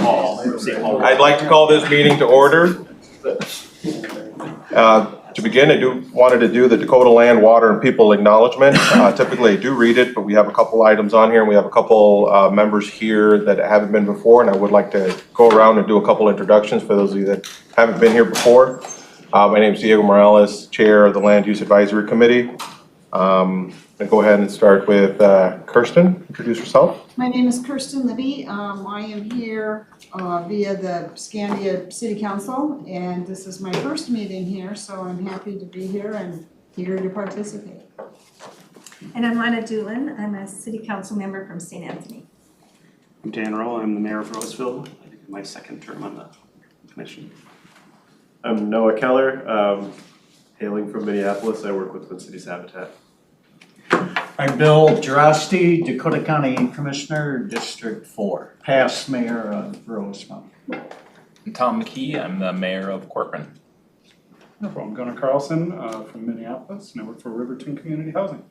I'd like to call this meeting to order. To begin, wanted to do the Dakota Land, Water, and People Acknowledgement. Typically I do read it, but we have a couple items on here, and we have a couple members here that haven't been before, and I would like to go around and do a couple introductions for those of you that haven't been here before. My name is Diego Morales, Chair of the Land Use Advisory Committee. And go ahead and start with Kirsten. Introduce yourself. My name is Kirsten Libby. I am here via the Scandia City Council, and this is my first meeting here, so I'm happy to be here and here to participate. And I'm Lana Doolin. I'm a City Council member from St. Anthony. I'm Dan Rowe. I'm the mayor of Roseville. I think my second term on the commission. I'm Noah Keller, hailing from Minneapolis. I work with Twin Cities Habitat. I'm Bill Drosty, Dakota County Commissioner, District 4, past mayor of Roseville. I'm Tom McKee, I'm the mayor of Corcoran. I'm Gunnar Carlson from Minneapolis, and I work for Riverton Community Housing.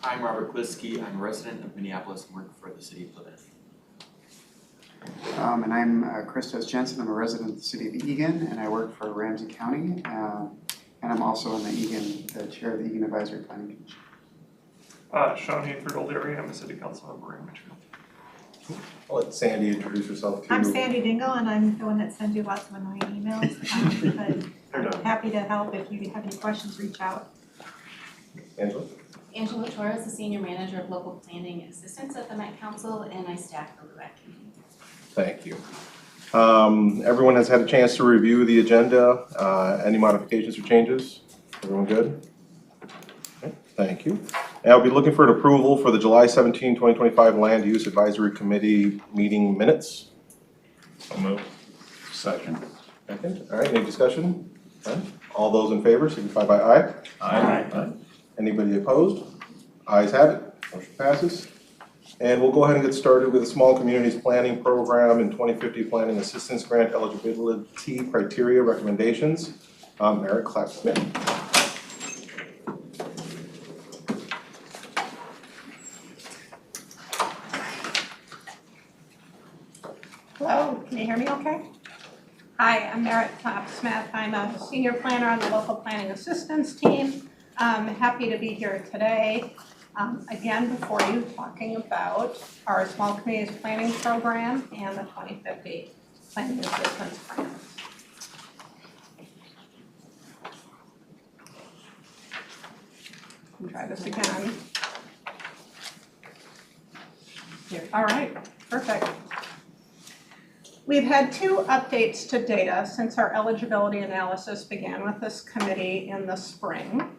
I'm Robert Kliski, I'm a resident of Minneapolis and work for the city of Plymouth. And I'm Christos Jensen, I'm a resident of the city of Eagan, and I work for Ramsey County, and I'm also on the chair of the Eagan Advisory Planning Commission. Sean Hayford O'Leary, I'm a city council member in Richmond. I'll let Sandy introduce herself too. I'm Sandy Dingle, and I'm the one that sends you lots of annoying emails. But I'm happy to help. If you have any questions, reach out. Angela? Angela Torres, the senior manager of local planning assistance at the Met Council, and I staff the LUAC committee. Thank you. Everyone has had a chance to review the agenda. Any modifications or changes? Everyone good? Okay, thank you. And I'll be looking for an approval for the July 17, 2025 Land Use Advisory Committee meeting minutes. I'll move. Second. Second. All right, any discussion? Okay. All those in favor signify by aye. Aye. Anybody opposed? Ayes have it. Motion passes. And we'll go ahead and get started with the Small Communities Planning Program and 2050 Planning Assistance Grant Eligibility Criteria Recommendations. Eric Clapp-Smith. Hello, can you hear me okay? Hi, I'm Merritt Clapp-Smith. I'm a senior planner on the local planning assistance team. I'm happy to be here today. Again, before you, talking about our small communities planning program and the 2050 planning assistance grant. I'll try this again. Here. All right, perfect. We've had two updates to data since our eligibility analysis began with this committee in the spring.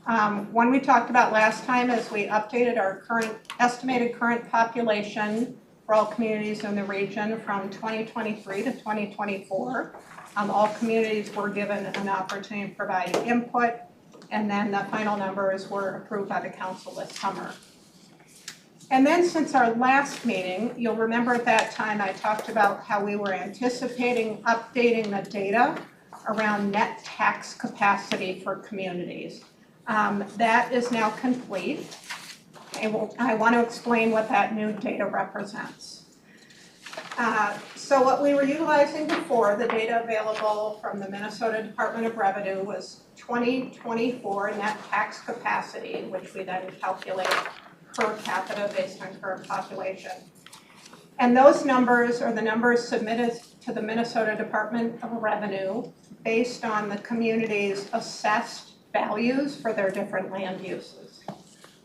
One we talked about last time is we updated our estimated current population for all communities in the region from 2023 to 2024. All communities were given an opportunity to provide input, and then the final numbers were approved by the council this summer. And then since our last meeting, you'll remember at that time I talked about how we were anticipating updating the data around net tax capacity for communities. That is now complete. I want to explain what that new data represents. So what we were utilizing before, the data available from the Minnesota Department of Revenue, was 2024 net tax capacity, which we then calculate per capita based on current population. And those numbers are the numbers submitted to the Minnesota Department of Revenue based on the community's assessed values for their different land uses.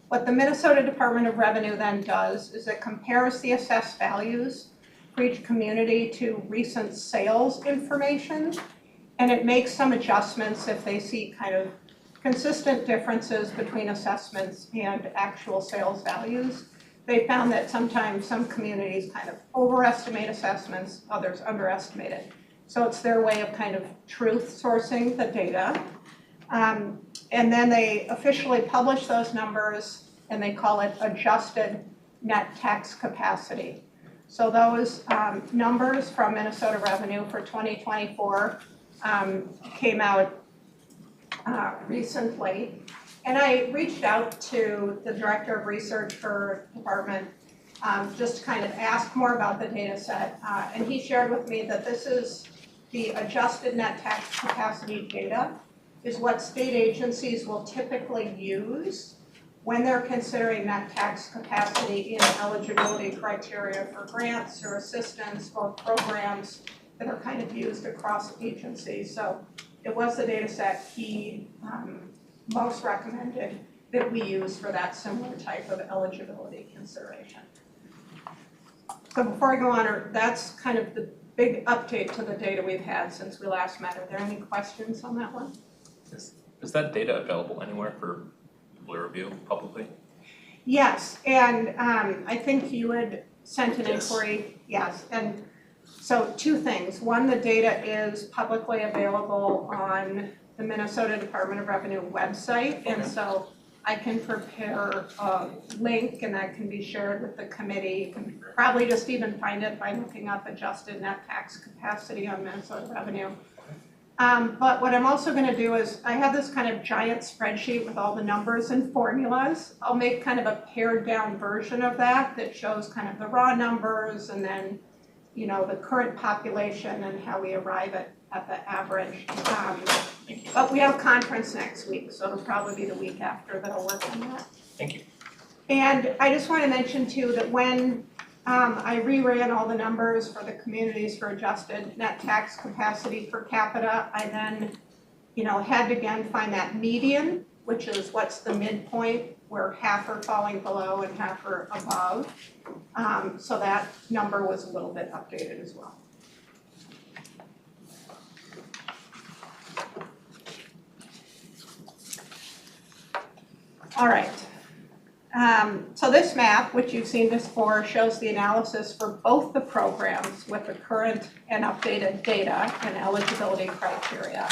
What the Minnesota Department of Revenue then does is it compares the assessed values for each community to recent sales information, and it makes some adjustments if they see kind of consistent differences between assessments and actual sales values. They found that sometimes some communities kind of overestimate assessments, others underestimate it. So it's their way of kind of truth sourcing the data. And then they officially publish those numbers and they call it adjusted net tax capacity. So those numbers from Minnesota Revenue for 2024 came out recently. And I reached out to the director of research for department just to kind of ask more about the data set. And he shared with me that this is the adjusted net tax capacity data, is what state agencies will typically use when they're considering net tax capacity in eligibility criteria for grants or assistance or programs that are kind of used across agencies. So it was the data set he most recommended that we use for that similar type of eligibility consideration. So before I go on, that's kind of the big update to the data we've had since we last met. Are there any questions on that one? Is that data available anywhere for people to review publicly? Yes, and I think you had sent an inquiry, yes, and so two things. One, the data is publicly available on the Minnesota Department of Revenue website, and so I can prepare a link and that can be shared with the committee. You can probably just even find it by looking up adjusted net tax capacity on Minnesota Revenue. But what I'm also gonna do is, I have this kind of giant spreadsheet with all the numbers and formulas. I'll make kind of a pared down version of that shows kind of the raw numbers and then, you know, the current population and how we arrive at the average. But we have a conference next week, so it'll probably be the week after that I'll work on that. Thank you. And I just wanna mention too that when I reran all the numbers for the communities for adjusted net tax capacity per capita, I then, you know, had to again find that median, which is what's the midpoint where half are falling below and half are above. So that number was a little bit updated as well. All right. So this map, which you've seen before, shows the analysis for both the programs with the current and updated data and eligibility criteria.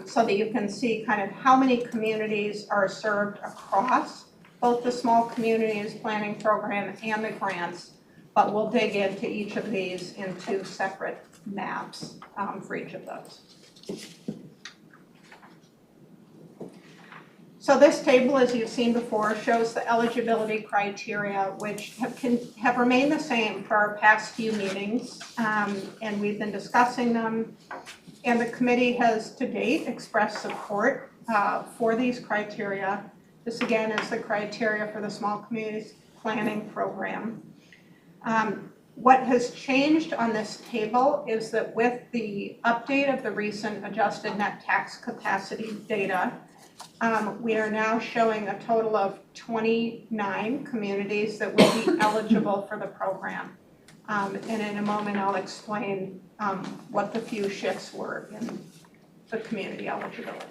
So that you can see kind of how many communities are served across both the small communities planning program and the grants, but we'll dig into each of these in two separate maps for each of those. So this table, as you've seen before, shows the eligibility criteria, which have remained the same for our past few meetings, and we've been discussing them. And the committee has to date expressed support for these criteria. This again is the criteria for the Small Communities Planning Program. What has changed on this table is that with the update of the recent adjusted net tax capacity data, we are now showing a total of 29 communities that will be eligible for the program. And in a moment, I'll explain what the few shifts were in the community eligibility.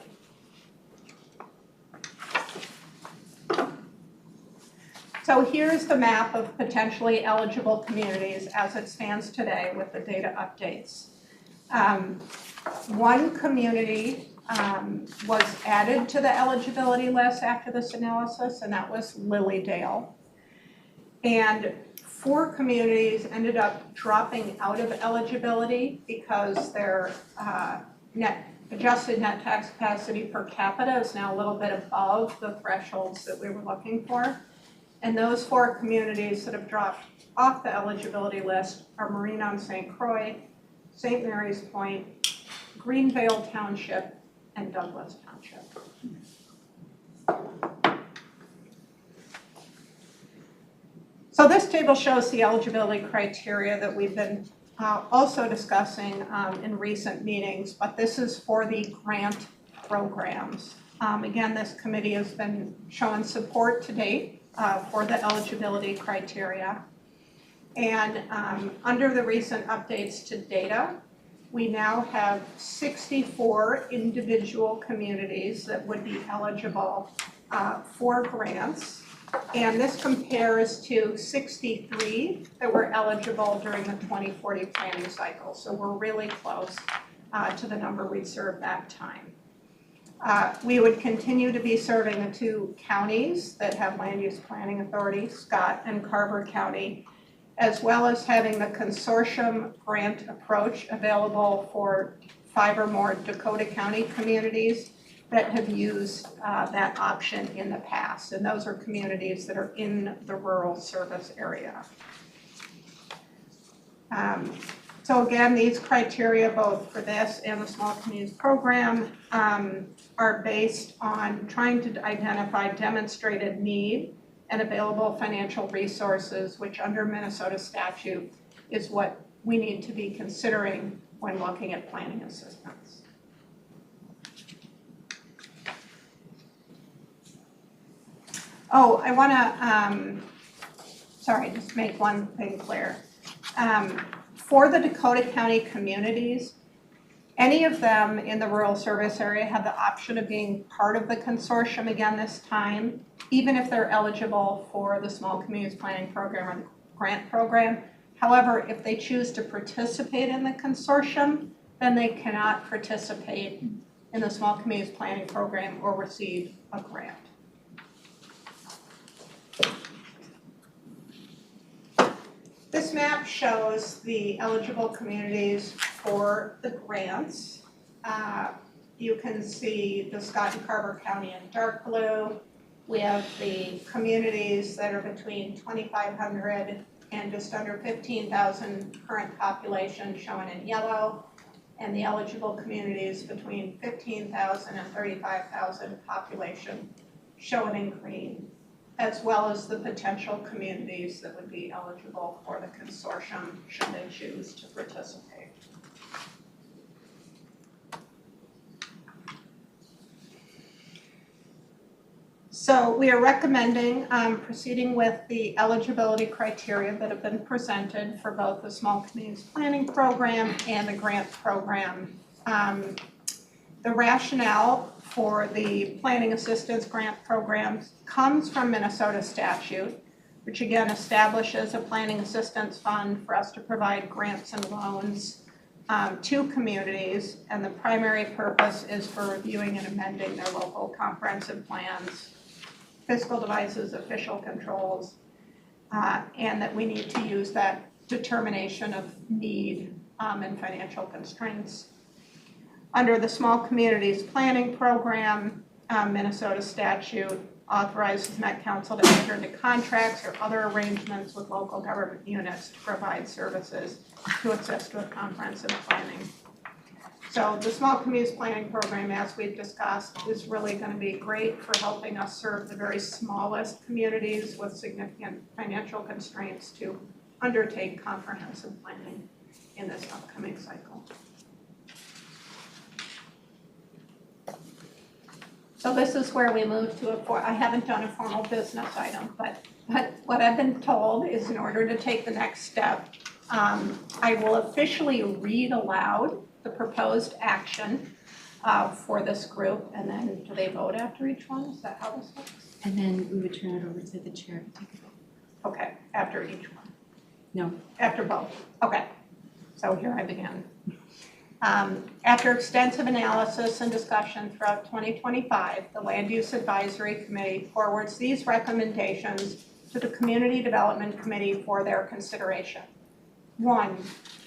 So here's the map of potentially eligible communities as it stands today with the data updates. One community was added to the eligibility list after this analysis, and that was Lilydale. And 4 communities ended up dropping out of eligibility because their adjusted net tax capacity per capita is now a little bit above the thresholds that we were looking for. And those 4 communities that have dropped off the eligibility list are Marine on St. Croix, St. Mary's Point, Greenvale Township, and Douglas Township. So this table shows the eligibility criteria that we've been also discussing in recent meetings, but this is for the grant programs. Again, this committee has been showing support to date for the eligibility criteria. And under the recent updates to data, we now have 64 individual communities that would be eligible for grants. And this compares to 63 that were eligible during the 2040 planning cycle. So we're really close to the number we served that time. We would continue to be serving the 2 counties that have land use planning authority, Scott and Carver County, as well as having the consortium grant approach available for 5 or more Dakota County communities, that have used that option in the past, and those are communities that are in the rural service area. So again, these criteria, both for this and the Small Communities Program, are based on trying to identify demonstrated need and available financial resources, which under Minnesota statute is what we need to be considering when looking at planning assistance. Oh, I wanna, just make one thing clear. For the Dakota County communities, any of them in the rural service area have the option of being part of the consortium again this time, even if they're eligible for the Small Communities Planning Program or the grant program. However, if they choose to participate in the consortium, then they cannot participate in the Small Communities Planning Program or receive a grant. This map shows the eligible communities for the grants. You can see the Scott and Carver County in dark blue. We have the communities that are between 2,500 and just under 15,000 current population shown in yellow, and the eligible communities between 15,000 and 35,000 population shown in green, as well as the potential communities that would be eligible for the consortium should they choose to participate. So we are recommending proceeding with the eligibility criteria that have been presented for both the Small Communities Planning Program and the grant program. The rationale for the Planning Assistance Grant Programs comes from Minnesota statute, which again establishes a planning assistance fund for us to provide grants and loans to communities, and the primary purpose is for reviewing and amending their local comprehensive plans, fiscal devices, official controls, and that we need to use that determination of need and financial constraints. Under the Small Communities Planning Program, Minnesota statute authorizes Met Council to enter into contracts or other arrangements with local government units to provide services to assist with comprehensive planning. So the Small Communities Planning Program, as we've discussed, is really going to be great for helping us serve the very smallest communities with significant financial constraints to undertake comprehensive planning in this upcoming cycle. So this is where we move to I haven't done a formal business item, but what I've been told is in order to take the next step, I will officially read aloud the proposed action for this group, and then do they vote after each one? Is that how this works? And then we would turn it over to the chair to take a vote. Okay, after each one? No. After both, okay. So here I begin. After extensive analysis and discussion throughout 2025, the Land Use Advisory Committee forwards these recommendations to the Community Development Committee for their consideration. 1,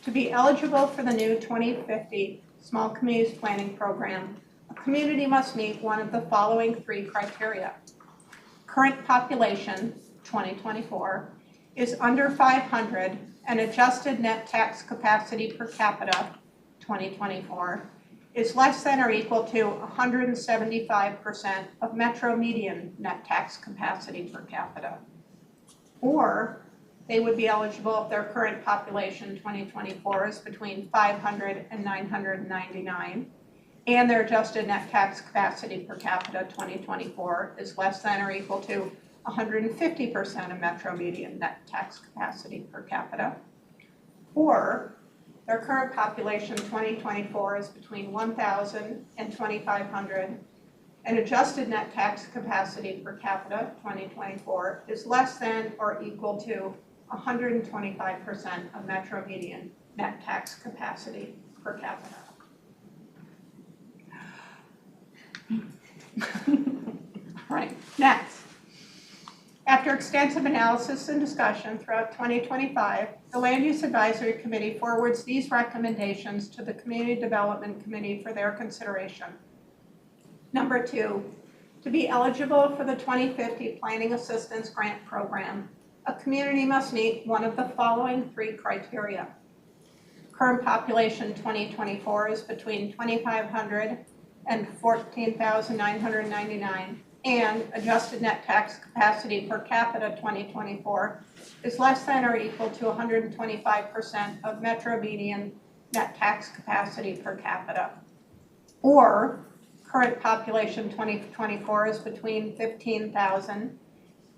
to be eligible for the new 2050 Small Communities Planning Program, a community must meet one of the following 3 criteria. Current population, 2024, is under 500 and adjusted net tax capacity per capita, 2024, is less than or equal to 175% of metro median net tax capacity per capita. Or they would be eligible if their current population 2024 is between 500 and 999, and their adjusted net tax capacity per capita 2024 is less than or equal to 150% of metro median net tax capacity per capita. Or their current population 2024 is between 1,000 and 2,500, and adjusted net tax capacity per capita 2024 is less than or equal to 125% of metro median net tax capacity per capita. Right, next. After extensive analysis and discussion throughout 2025, the Land Use Advisory Committee forwards these recommendations to the Community Development Committee for their consideration. Number 2, to be eligible for the 2050 Planning Assistance Grant Program, a community must meet one of the following 3 criteria. Current population 2024 is between 2,500 and 14,999, and adjusted net tax capacity per capita 2024 is less than or equal to 125% of metro median net tax capacity per capita. Or current population 2024 is between 15,000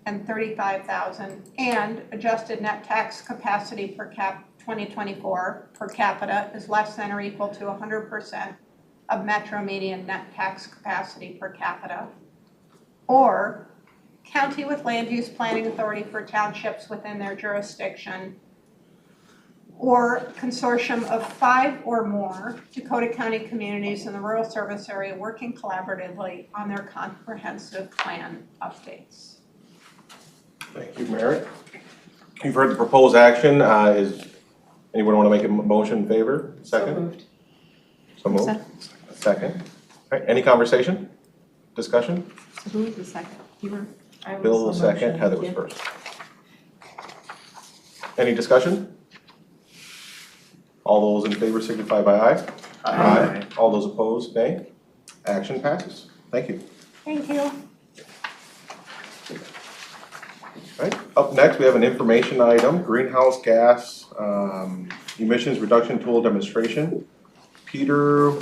and 35,000, and adjusted net tax capacity per 2024 per capita is less than or equal to 100% of metro median net tax capacity per capita. Or county with land use planning authority for townships within their jurisdiction, or consortium of 5 or more Dakota County communities in the rural service area working collaboratively on their comprehensive plan updates. Thank you, Merritt. You've heard the proposed action. Is anyone want to make a motion in favor? Second? So moved. Second. All right, any conversation? Discussion? So who was the second? You were, I was. Bill was the second, motion, Heather was yeah. first. Any discussion? All those in favor signify by aye. Aye. All those opposed, nay. Action passes. Thank you. Thank you. All right, up next, we have an information item, greenhouse gas emissions reduction tool demonstration. Peter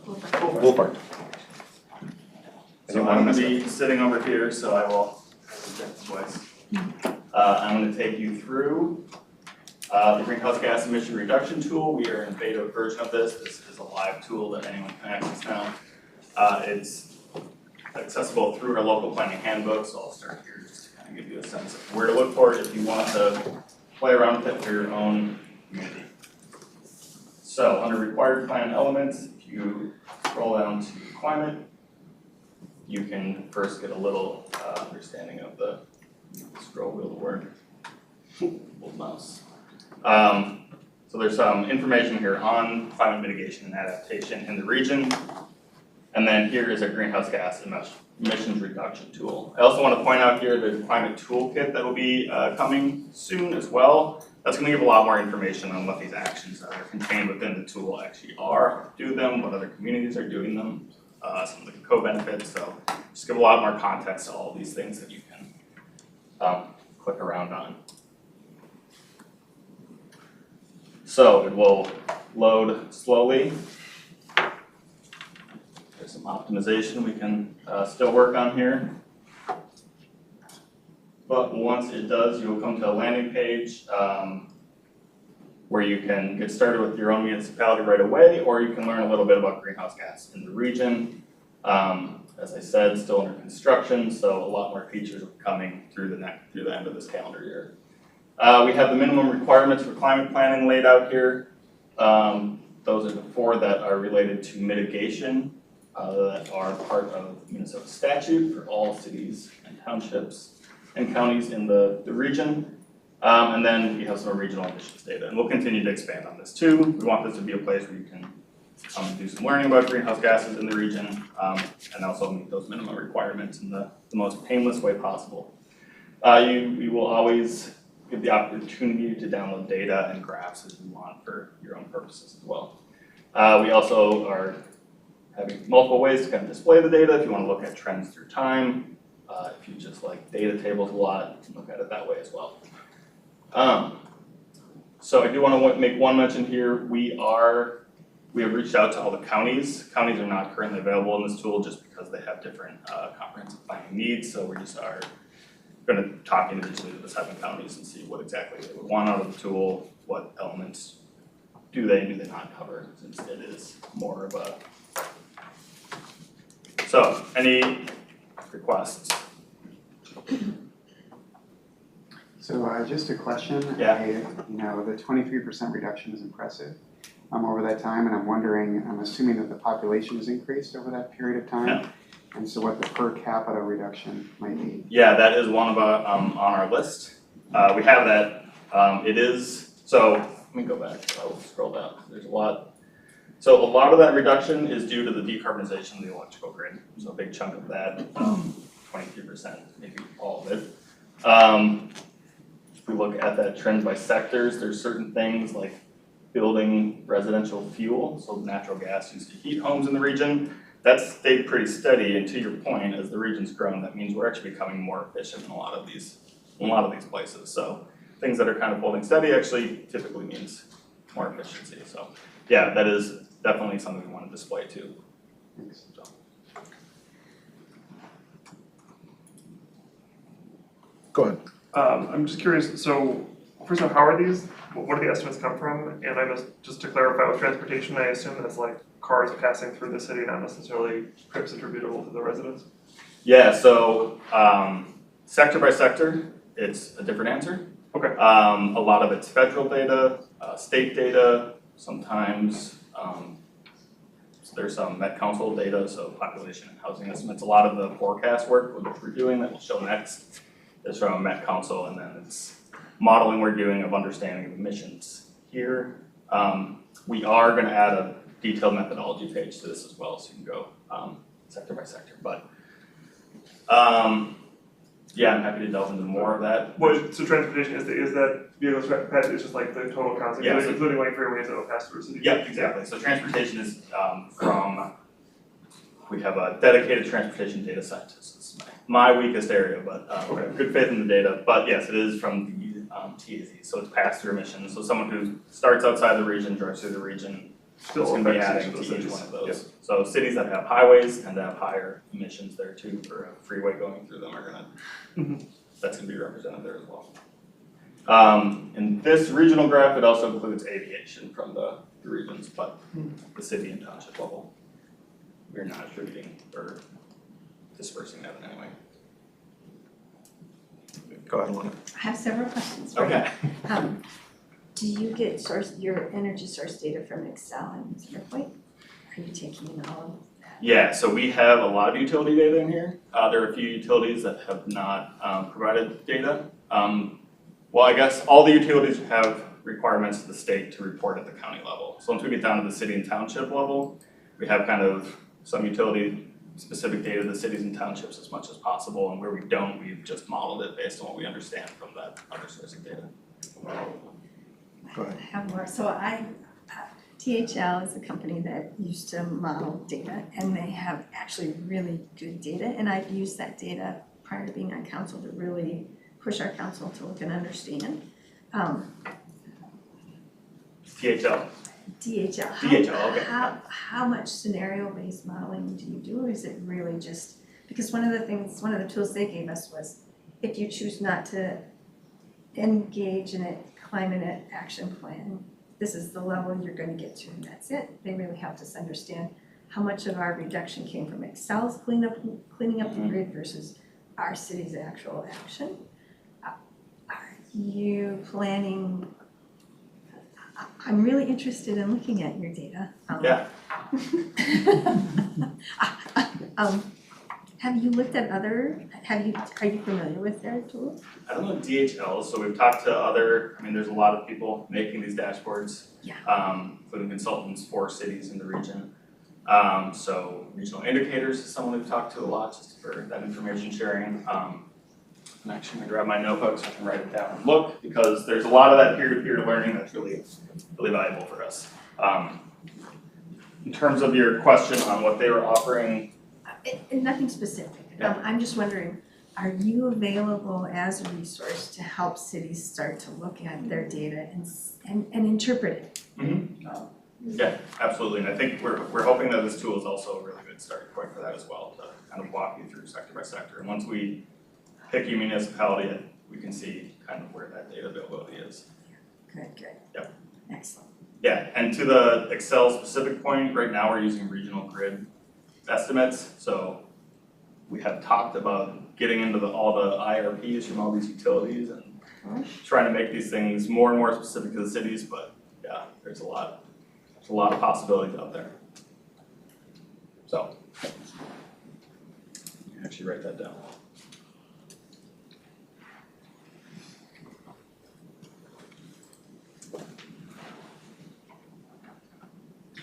Wolfart. So I'm gonna be sitting over here, so I will check the voice. I'm gonna take you through the greenhouse gas emission reduction tool. We are in beta version of this. This is a live tool that anyone can access now. It's accessible through our local planning handbook, so I'll start here just to kind of give you a sense of where to look for it if you want to play around with it for your own community. So under required plan elements, if you scroll down to climate, you can first get a little understanding of the scroll wheel to work. Old mouse. So there's some information here on climate mitigation and adaptation in the region. And then here is a greenhouse gas emissions reduction tool. I also want to point out here the climate toolkit that will be coming soon as well. That's going to give a lot more information on what these actions that are contained within the tool actually are, do them, what other communities are doing them, some of the co-benefits. So just give a lot more context to all of these things that you can click around on. So it will load slowly. There's some optimization we can still work on here. But once it does, you'll come to a landing page where you can get started with your own municipality right away, or you can learn a little bit about greenhouse gas in the region. As I said, still under construction, so a lot more features are coming through the end of this calendar year. We have the minimum requirements for climate planning laid out here. Those are the 4 that are related to mitigation that are part of Minnesota statute for all cities and townships and counties in the region. And then we have some regional emissions data, and we'll continue to expand on this too. We want this to be a place where you can come and do some learning about greenhouse gases in the region, and also meet those minimum requirements in the most painless way possible. You will always get the opportunity to download data and graphs as you want for your own purposes as well. We also are having multiple ways to kind of display the data if you want to look at trends through time. If you just like data tables a lot, you can look at it that way as well. So I do want to make one mention here. We have reached out to all the counties. Counties are not currently available in this tool just because they have different comprehensive planning needs. So we just are going to talk individually to the 7 counties and see what exactly they would want out of the tool, what elements do they and do they not cover, since it is more of a. So any requests? So just a question. Yeah. You know, the 23% reduction is impressive over that time, and I'm wondering, I'm assuming that the population has increased over that period of time. Yeah. And so what the per capita reduction might be. Yeah, that is one of on our list. We have that. It is, so let me go back, I'll scroll down. There's a lot So a lot of that reduction is due to the decarbonization of the electrical grid, so a big chunk of that, 23%, maybe all of it. If we look at that trend by sectors, there's certain things like building residential fuel, so natural gas used to heat homes in the region. That's stayed pretty steady, and to your point, as the region's grown, that means we're actually becoming more efficient in a lot of these places. So things that are kind of holding steady actually typically means more efficiency. So yeah, that is definitely something we want to display too. Thanks. So. Go ahead. I'm just curious, so first of all, how are these, what do the estimates come from? And I just to clarify with transportation, I assume that's like cars passing through the city, not necessarily trips attributable to the residents? Yeah, so sector by sector, it's a different answer. Okay. A lot of it's federal data, state data, sometimes there's some Met Council data, so population and housing estimates. A lot of the forecast work which we're doing that will show next is from Met Council, and then it's modeling we're doing of understanding of emissions here. We are gonna add a detailed methodology page to this as well, so you can go sector by sector, but yeah, I'm happy to delve into more of that. So transportation, is that vehicles pass, it's just like the total counts, Yeah, including like freeways that will pass through the city? Yeah, exactly. So transportation is we have a dedicated transportation data scientist. It's my weakest area, but good faith in the data. But yes, it is from the TAZ, so it's pass-through emissions. So someone who starts outside the region, drives through the region, Still is gonna be affects adding each of to those each cities. one of those. Yep. So cities that have highways tend to have higher emissions there too, for a freeway going through them are gonna, that's gonna be represented there as well. In this regional graph, it also includes aviation from the regions, but the city and township level. We're not attributing or dispersing that in any way. Go ahead, Lana. I have several questions for you. Okay. Do you get your energy source data from Excel and SharePoint? Are you taking in all of that? Yeah, so we have a lot of utility data in here. There are a few utilities that have not provided data. Well, I guess all the utilities have requirements to the state to report at the county level. So once we get down to the city and township level, we have kind of some utility specific data to the cities and townships as much as possible, and where we don't, we've just modeled it based on what we understand from that other sourcing data. Go ahead. I have more. So THL is a company that used to model data, and they have actually really good data, and I've used that data prior to being on council to really push our council to look and understand. THL. DHL. DHL, okay. How much scenario-based modeling do you do, or is it really just, because one of the tools they gave us was, if you choose not to engage in a climate action plan, this is the level you're gonna get to, and that's it. They really helped us understand how much of our reduction came from Excel's cleaning up the grid versus our city's actual action. Are you planning, I'm really interested in looking at your data. Yeah. Have you looked at other, are you familiar with their tools? I don't know DHL, so we've talked to other, I mean, there's a lot of people making these dashboards. Yeah. Including consultants for cities in the region. So regional indicators is someone we've talked to a lot just for that information sharing. I'm actually gonna grab my notebook so I can write it down and look, because there's a lot of that peer-to-peer learning that's really valuable for us. In terms of your question on what they were offering. Nothing specific. Yeah. I'm just wondering, are you available as a resource to help cities start to look at their data and interpret it? Yeah, absolutely, and I think we're hoping that this tool is also a really good starting point for that as well, to kind of walk you through sector by sector. And once we pick a municipality, we can see kind of where that data availability is. Good. Yep. Excellent. Yeah, and to the Excel specific point, right now we're using regional grid estimates, so we have talked about getting into all the IRPs from all these utilities and trying to make these things more and more specific to the cities, but yeah, there's a lot of possibilities out there. So, you can actually write that down.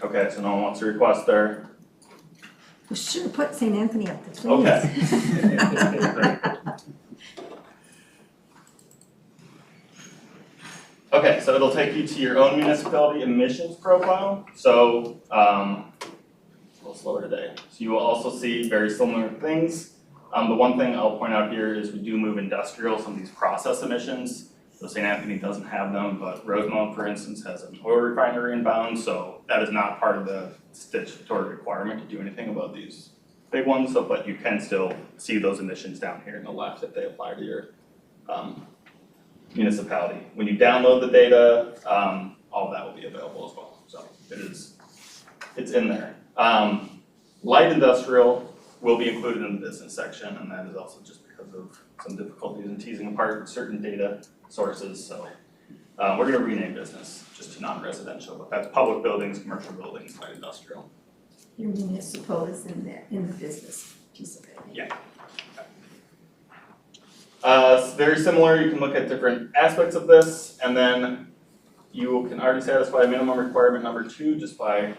Okay, so no one wants to request there. We should have put St. Anthony up the trees. Okay. Okay, so it'll take you to your own municipality emissions profile. So, a little slower today. So you will also see very similar things. The one thing I'll point out here is we do move industrial, some of these process emissions. So St. Anthony doesn't have them, but Rosemount, for instance, has an oil refinery inbound, so that is not part of the statutory requirement to do anything about these big ones, so, but you can still see those emissions down here in the left if they apply to your municipality. When you download the data, all of that will be available as well, so it's in there. Light industrial will be included in the business section, and that is also just because of some difficulties in teasing apart certain data sources, so we're gonna rename business just to non-residential, but that's public buildings, commercial buildings, light industrial. Your municipal is in there, in the business piece of it. Yeah. It's very similar, you can look at different aspects of this, and then you can already satisfy minimum requirement number 2 just by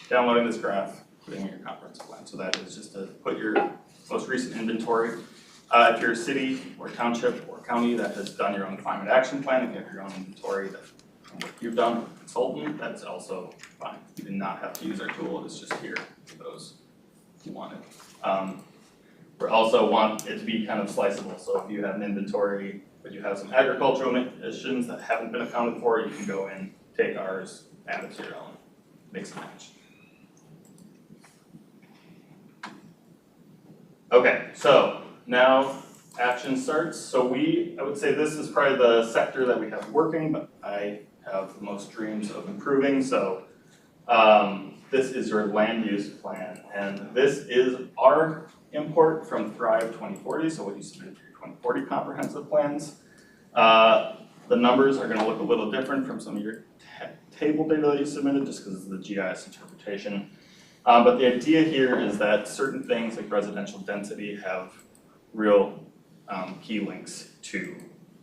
downloading this graph, putting in your comprehensive plan. So that is just to put your most recent inventory. If you're a city or township or county that has done your own climate action plan, if you have your own inventory that you've done with a consultant, that's also fine. You do not have to use our tool, it's just here for those who want it. We also want it to be kind of sliceable, so if you have an inventory, but you have some agricultural emissions that haven't been accounted for, you can go in, take ours, add it to your own, mix and match. Okay, so now action starts. So I would say this is probably the sector that we have working, but I have the most dreams of improving. So this is your land use plan, and this is our import from Thrive 2040, so what you submitted for your 2040 comprehensive plans. The numbers are gonna look a little different from some of your table data that you submitted just because of the GIS interpretation. But the idea here is that certain things like residential density have real key links to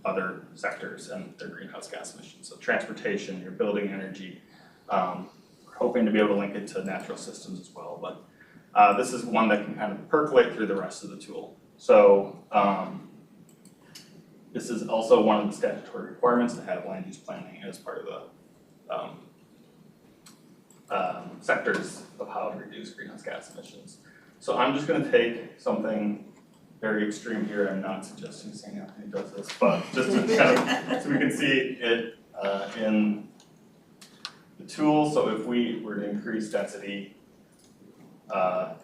other sectors and their greenhouse gas emissions. So transportation, your building energy, we're hoping to be able to link it to natural systems as well, but this is one that can kind of percolate through the rest of the tool. So this is also one of the statutory requirements to have land use planning as part of the sectors of how to reduce greenhouse gas emissions. So I'm just gonna take something very extreme here. I'm not suggesting St. Anthony does this, but just to kind of, so we can see it in the tool. So if we were to increase density quite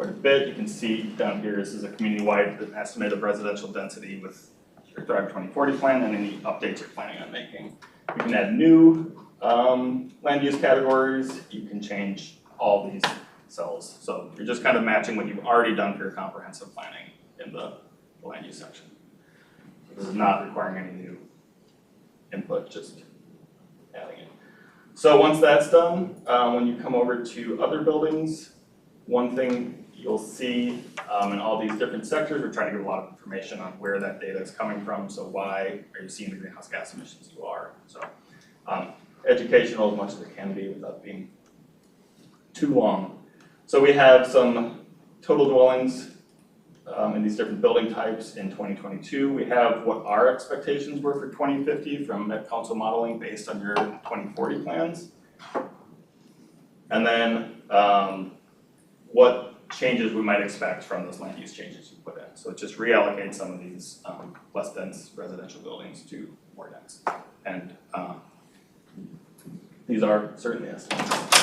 a bit, you can see down here, this is a community-wide estimate of residential density with your Thrive 2040 plan and any updates you're planning on making. You can add new land use categories, you can change all these cells. So you're just kind of matching what you've already done for your comprehensive planning in the land use section. This is not requiring any new input, just adding it. So once that's done, when you come over to other buildings, one thing you'll see in all these different sectors, we're trying to give a lot of information on where that data is coming from. So why are you seeing the greenhouse gas emissions you are? So educational as much as it can be without being too long. So we have some total dwellings in these different building types in 2022. We have what our expectations were for 2050 from Met Council modeling based on your 2040 plans. And then what changes we might expect from those land use changes you put in. So it just reallocates some of these less dense residential buildings to more dense. And these are certainly estimates.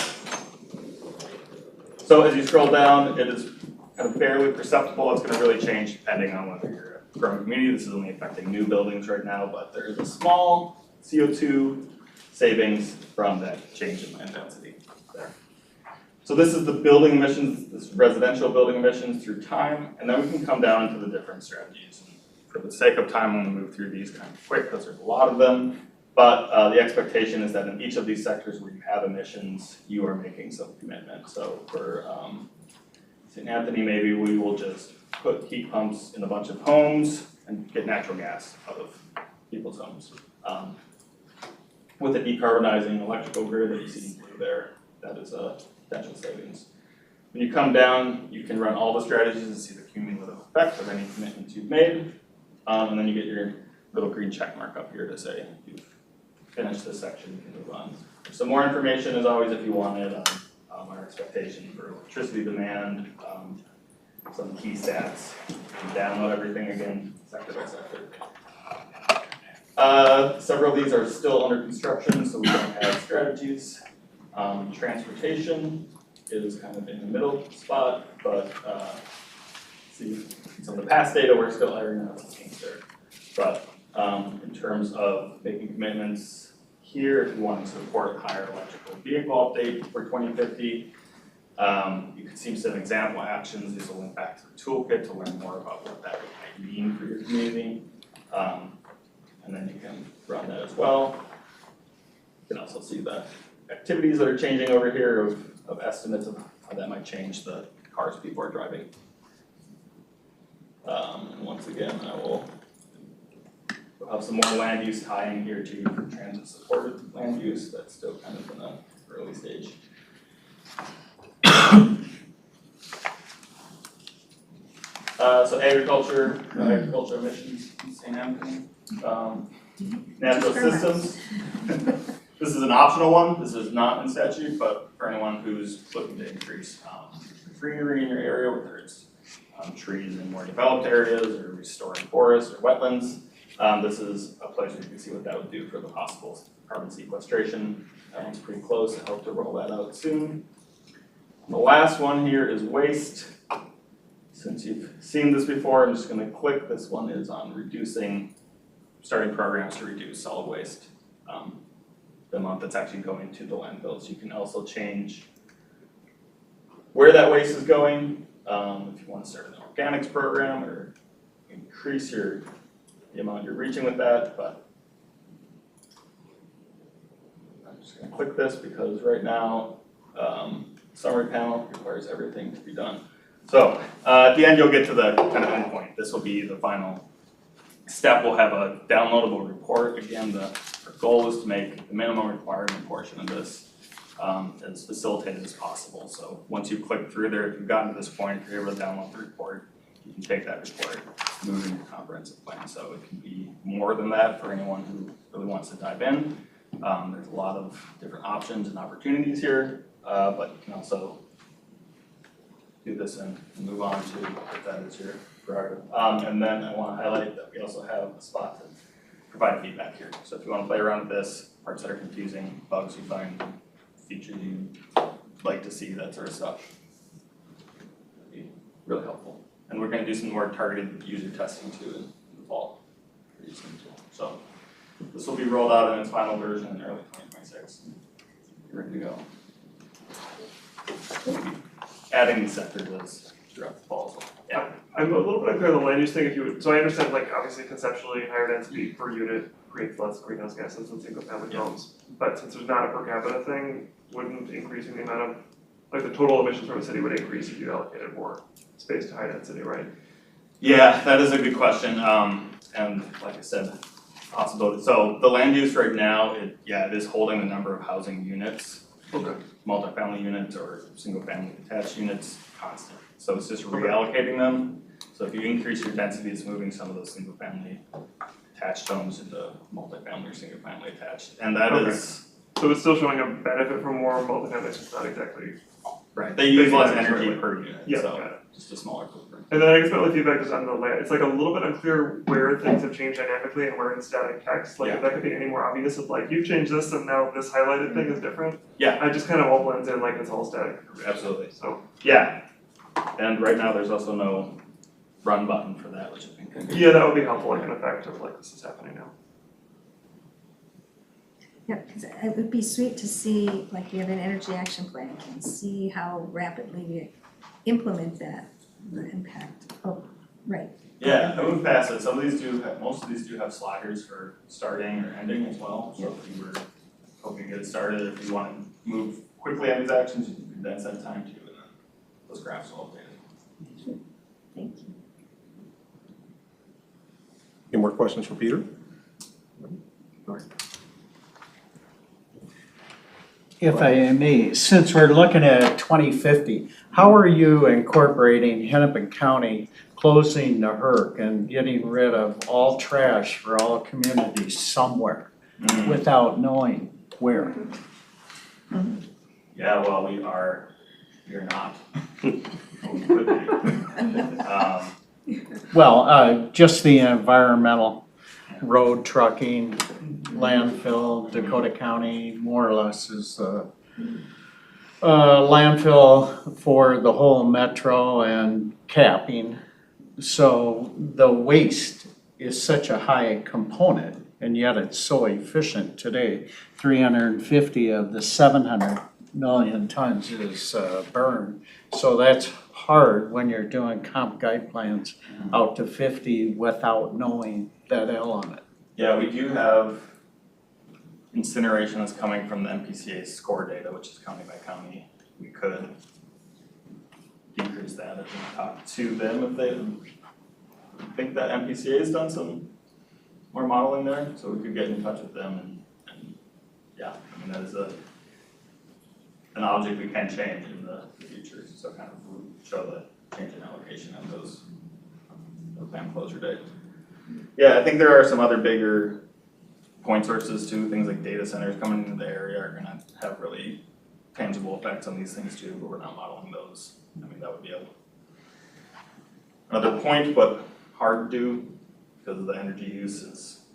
So as you scroll down, it is kind of barely perceptible. It's gonna really change depending on whether you're a growing community. This is only affecting new buildings right now, but there is a small CO2 savings from that change in land density there. So this is the building emissions, this residential building emissions through time, and then we can come down to the different strategies. And for the sake of time, I'm gonna move through these kind of quick because there's a lot of them. But the expectation is that in each of these sectors where you have emissions, you are making some commitment. So for St. Anthony, maybe we will just put heat pumps in a bunch of homes and get natural gas out of people's homes. with the decarbonizing electrical grid that you see in blue there, that is a potential savings. When you come down, you can run all the strategies and see the cumulative effect of any commitments you've made. And then you get your little green check mark up here to say you've finished this section, you can move on. There's some more information as always if you wanted on our expectation for electricity demand, some key stats. You can download everything again, sector by sector. Several of these are still under construction, so we don't have strategies. Transportation is kind of in the middle spot, but see some of the past data we're still ironing out some things there. But in terms of making commitments here, if you want to support higher electrical vehicle update for 2050, you can see some example actions. These will link back to the toolkit to learn more about what that might mean for your community. And then you can run that as well. You can also see the activities that are changing over here of estimates of how that might change the cars people are driving. And once again, we'll have some more land use tying here to transit supported land use. That's still kind of in the early stage. So agriculture emissions in St. Anthony. Natural systems. This is an optional one. This is not in statute, but for anyone who's looking to increase greenery in your area, whether it's trees in more developed areas or restoring forests or wetlands, this is a place where you can see what that would do for the possible carbon sequestration. That one's pretty close. I hope to roll that out soon. And the last one here is waste. Since you've seen this before, I'm just going to click. This one is on starting programs to reduce solid waste. The amount that's actually going to the landfills. You can also change where that waste is going. If you want to start an organics program or increase the amount you're reaching with that, but I'm just going to click this because right now summary panel requires everything to be done. So at the end you'll get to the kind of endpoint. This will be the final step. We'll have a downloadable report. Again, our goal is to make the minimum requirement portion of this as facilitated as possible. So once you click through there, if you've gotten to this point, if you're able to download the report, you can take that report, move into your comprehensive plan. So it can be more than that for anyone who really wants to dive in. There's a lot of different options and opportunities here, but you can also do this and move on to if that is your prerogative. And then I want to highlight that we also have a spot to provide feedback here. So if you want to play around with this, parts that are confusing, bugs you find, features you'd like to see, that sort of stuff, that'd be really helpful. And we're going to do some more targeted user testing too in the fall. Pretty soon too. So this will be rolled out in its final version in early 2026. You're ready to go. We'll be adding these sectors throughout the fall as well. Yeah. I'm a little bit unclear on the land use thing. So I understand, like, obviously conceptually higher density per unit creates less greenhouse gases than single family homes. But since there's not a per capita thing, wouldn't increasing the amount of, like, the total emissions from a city would increase if you allocated more space to high density, right? Yeah, that is a good question. And like I said, possibility. So the land use right now, it is holding the number of housing units, multifamily units or single family detached units constant. So it's just reallocating them. So if you increase your density, it's moving some of those single family attached homes into multifamily or single family attached. And that is. So it's still showing a benefit for more multifamily, it's not exactly. Right, they use less energy per unit, so just a smaller footprint. And then I guess my only feedback is on the land, it's like a little bit unclear where things have changed dynamically and where in static text, like if that could be any more obvious of like, you've changed this and now this highlighted thing is different. Yeah. I just kind of all blends in like it's all static. Absolutely. So. Yeah, and right now there's also no run button for that, which I think. Yeah, that would be helpful, like an effect of like this is happening now. Yeah, because it would be sweet to see, like you have an energy action plan, and see how rapidly we implement that, the impact. Oh, right. Yeah, I moved past it. Some of these most of these do have sliders for starting or ending as well. So if you were hoping to get it started, if you want to move quickly on these actions, you can condense that time too, and then those graphs will update. Sure. Thank you. Any more questions for Peter? All right. If I may, since we're looking at 2050, how are you incorporating Hennepin County closing the HERC and getting rid of all trash for all communities somewhere without knowing where? Yeah, well, we're not. We could be. Just the environmental, road trucking, landfill, Dakota County, more or less is landfill for the whole metro and capping. So the waste is such a high component, and yet it's so efficient today. 350 of the 700 million tons is burned. So that's hard when you're doing comp guide plans out to 50 without knowing that element. Yeah, we do have incineration that's coming from the MPCA score data, which is county by county. We could decrease that if we talk to them if they think that MPCA has done some more modeling there, so we could get in touch with them and yeah, I mean, that is an object we can change in the future, so kind of show the change in allocation of those planned closure date. Yeah, I think there are some other bigger point sources too, things like data centers coming into the area are gonna have really tangible effects on these things too, but we're not modeling those. I mean, that would be another point, but hard to do because of the energy use is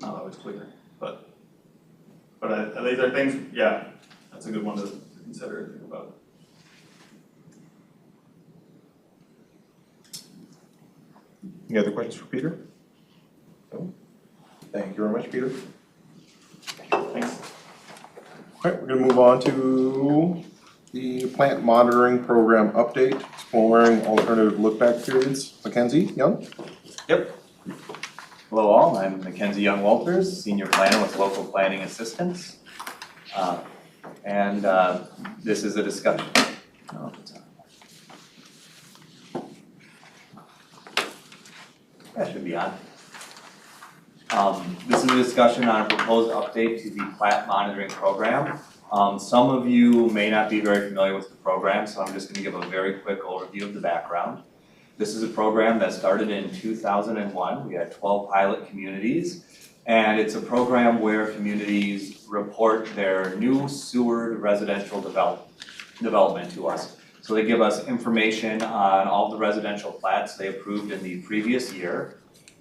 not always clear, but these are things, yeah, that's a good one to consider and think about. Any other questions for Peter? No? Thank you very much, Peter. Thanks. All right, we're gonna move on to the plant monitoring program update, exploring alternative look-back periods. Mackenzie Young? Yep. Hello all, I'm Mackenzie Young Walters, Senior Planner with Local Planning Assistance. This is a discussion. Oh, it's on. That should be on. This is a discussion on a proposed update to the plant monitoring program. Some of you may not be very familiar with the program, so I'm just going to give a very quick overview of the background. This is a program that started in 2001. We had 12 pilot communities, and it's a program where communities report their new sewered residential development to us. So they give us information on all the residential plats they approved in the previous year.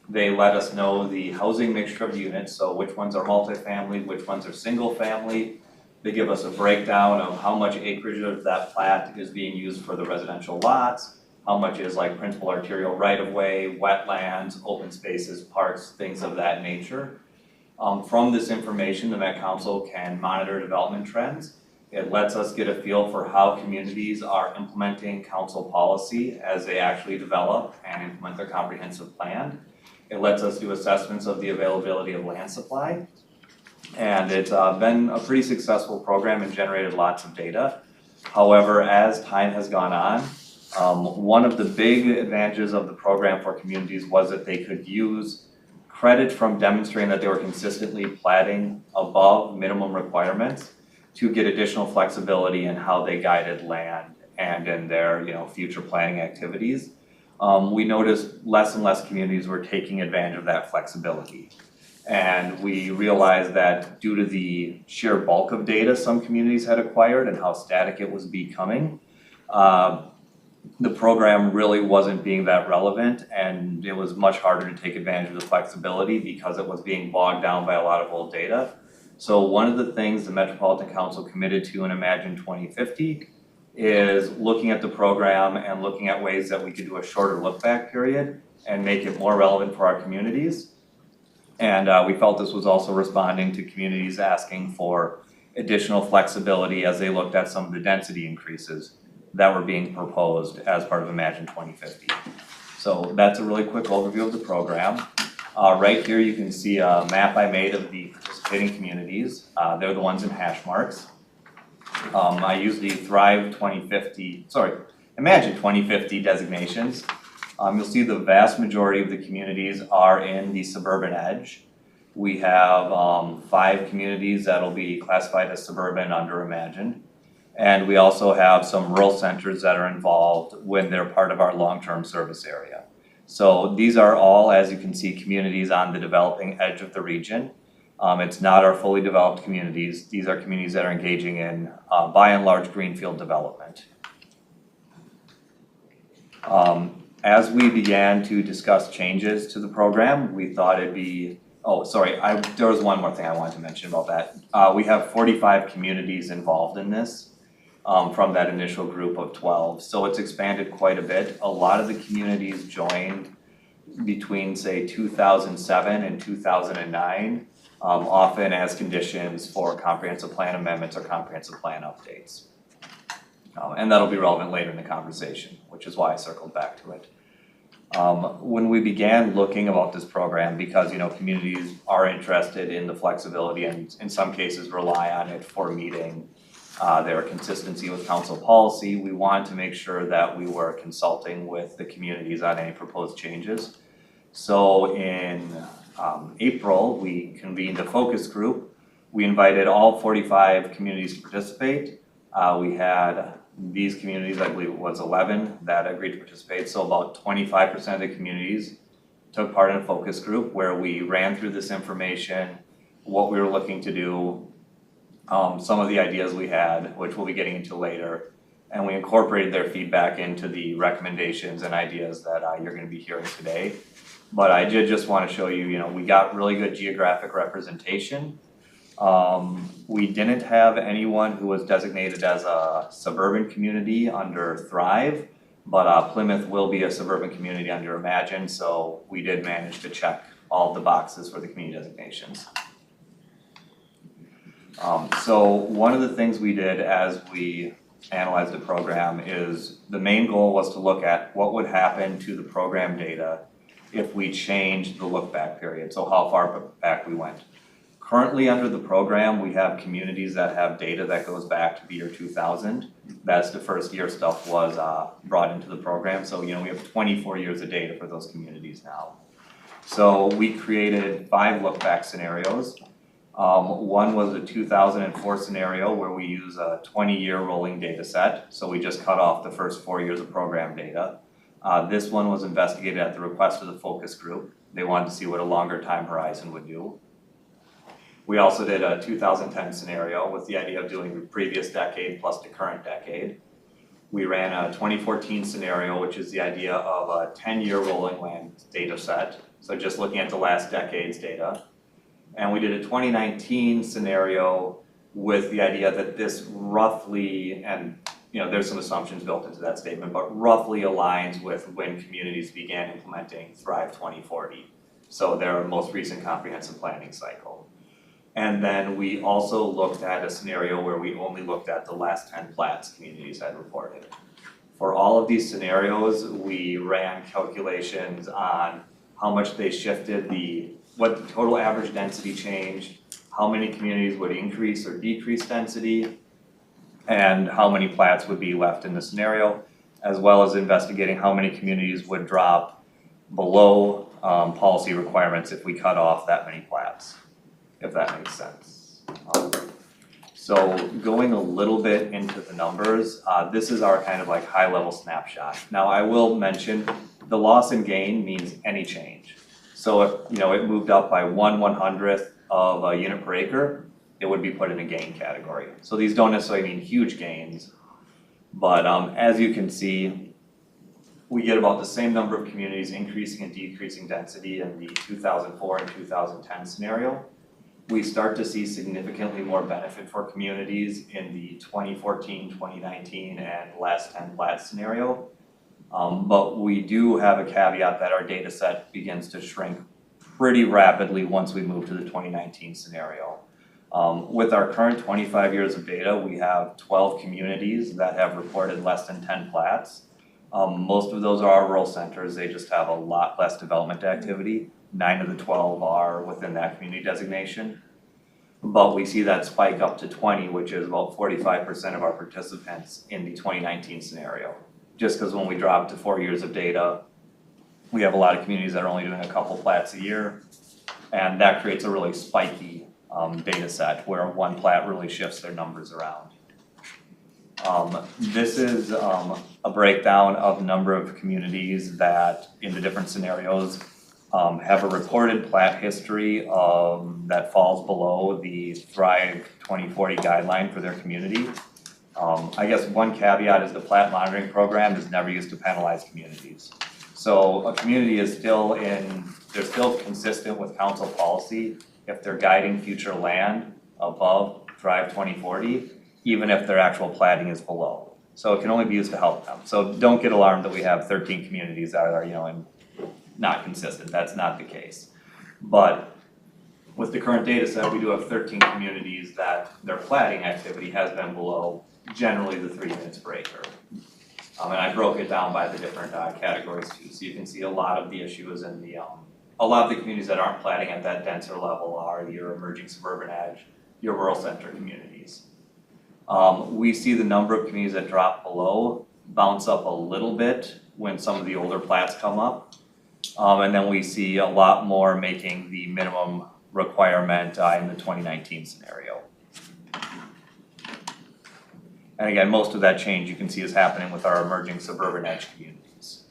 They let us know the housing mixture of units, so which ones are multifamily, which ones are single family. They give us a breakdown of how much acreage of that plat is being used for the residential lots, how much is like principal arterial right-of-way, wetlands, open spaces, parks, things of that nature. From this information, the Met Council can monitor development trends. It lets us get a feel for how communities are implementing council policy as they actually develop and implement their comprehensive plan. It lets us do assessments of the availability of land supply. And it's been a pretty successful program and generated lots of data. However, as time has gone on, one of the big advantages of the program for communities was that they could use credit from demonstrating that they were consistently platting above minimum requirements to get additional flexibility in how they guided land and in their future planning activities. We noticed less and less communities were taking advantage of that flexibility. And we realized that due to the sheer bulk of data some communities had acquired and how static it was becoming, the program really wasn't being that relevant, and it was much harder to take advantage of the flexibility because it was being bogged down by a lot of old data. So one of the things the Metropolitan Council committed to in Imagine 2050 is looking at the program and looking at ways that we could do a shorter look back period and make it more relevant for our communities. And we felt this was also responding to communities asking for additional flexibility as they looked at some of the density increases that were being proposed as part of Imagine 2050. So that's a really quick overview of the program. Right here you can see a map I made of the participating communities. They're the ones in hash marks. I use the Imagine 2050 designations. You'll see the vast majority of the communities are in the suburban edge, We have 5 communities that'll be classified as suburban under Imagine. And we also have some rural centers that are involved when they're part of our long-term service area. So these are all, as you can see, communities on the developing edge of the region. It's not our fully developed communities. These are communities that are engaging in, by and large, greenfield development. As we began to discuss changes to the program, we thought it'd be, there was one more thing I wanted to mention about that. We have 45 communities involved in this, from that initial group of 12. So it's expanded quite a bit. A lot of the communities joined between, say, 2007 and 2009, often as conditions for comprehensive plan amendments or comprehensive plan updates. And that'll be relevant later in the conversation, which is why I circled back to it. When we began looking about this program, because communities are interested in the flexibility and in some cases rely on it for meeting their consistency with council policy, we wanted to make sure that we were consulting with the communities on any proposed changes. So in April, we convened a focus group. We invited all 45 communities to participate. We had these communities, I believe it was 11, that agreed to participate. So about 25% of the communities took part in a focus group where we ran through this information, what we were looking to do, some of the ideas we had, which we'll be getting into later, and we incorporated their feedback into the recommendations and ideas that you're going to be hearing today. But I did just want to show you, we got really good geographic representation. We didn't have anyone who was designated as a suburban community under Thrive, but Plymouth will be a suburban community under Imagine, so we did manage to check all the boxes for the community designations. So one of the things we did as we analyzed the program is the main goal was to look at what would happen to the program data if we changed the look back period, so how far back we went. Currently under the program, we have communities that have data that goes back to the year 2000. That's the first year stuff was brought into the program. So, we have 24 years of data for those communities now. So we created 5 look back scenarios. One was a 2004 scenario where we use a 20-year rolling data set. So we just cut off the first 4 years of program data. This one was investigated at the request of the focus group. They wanted to see what a longer time horizon would do. We also did a 2010 scenario with the idea of doing the previous decade plus the current decade. We ran a 2014 scenario, which is the idea of a 10-year rolling land data set. So just looking at the last decade's data. And we did a 2019 scenario with the idea that this roughly, and there's some assumptions built into that statement, but roughly aligns with when communities began implementing Thrive 2040. So their most recent comprehensive planning cycle. And then we also looked at a scenario where we only looked at the last 10 plats communities had reported. For all of these scenarios, we ran calculations on how much they shifted what the total average density changed, how many communities would increase or decrease density, and how many plats would be left in the scenario, as well as investigating how many communities would drop below policy requirements if we cut off that many plats, if that makes sense. So going a little bit into the numbers, this is our kind of like high level snapshot. Now I will mention the loss and gain means any change. So if it moved up by 1/100th of a unit per acre, it would be put in a gain category. So these don't necessarily mean huge gains, but as you can see, we get about the same number of communities increasing and decreasing density in the 2004 and 2010 scenario. We start to see significantly more benefit for communities in the 2014, 2019, and last 10 plat scenario. But we do have a caveat that our data set begins to shrink pretty rapidly once we move to the 2019 scenario. With our current 25 years of data, we have 12 communities that have reported less than 10 plats. Most of those are our rural centers. They just have a lot less development activity. 9 of the 12 are within that community designation. But we see that spike up to 20, which is about 45% of our participants in the 2019 scenario. Just because when we drop to 4 years of data, we have a lot of communities that are only doing a couple plats a year. And that creates a really spiky data set where one plat really shifts their numbers around. This is a breakdown of number of communities that in the different scenarios have a recorded plat history that falls below the Thrive 2040 guideline for their community. I guess one caveat is the plat monitoring program is never used to penalize communities. So a community is they're still consistent with council policy if they're guiding future land above Thrive 2040, even if their actual platting is below. So it can only be used to help them. So don't get alarmed that we have 13 communities that are, not consistent. That's not the case. But with the current data set, we do have 13 communities that their platting activity has been below generally the 3 units per acre. And I broke it down by the different categories too. So you can see a lot of the issues in a lot of the communities that aren't platting at that denser level are your emerging suburban edge, your rural center communities. We see the number of communities that drop below bounce up a little bit when some of the older plats come up. And then we see a lot more making the minimum requirement in the 2019 scenario. And again, most of that change you can see is happening with our emerging suburban edge communities.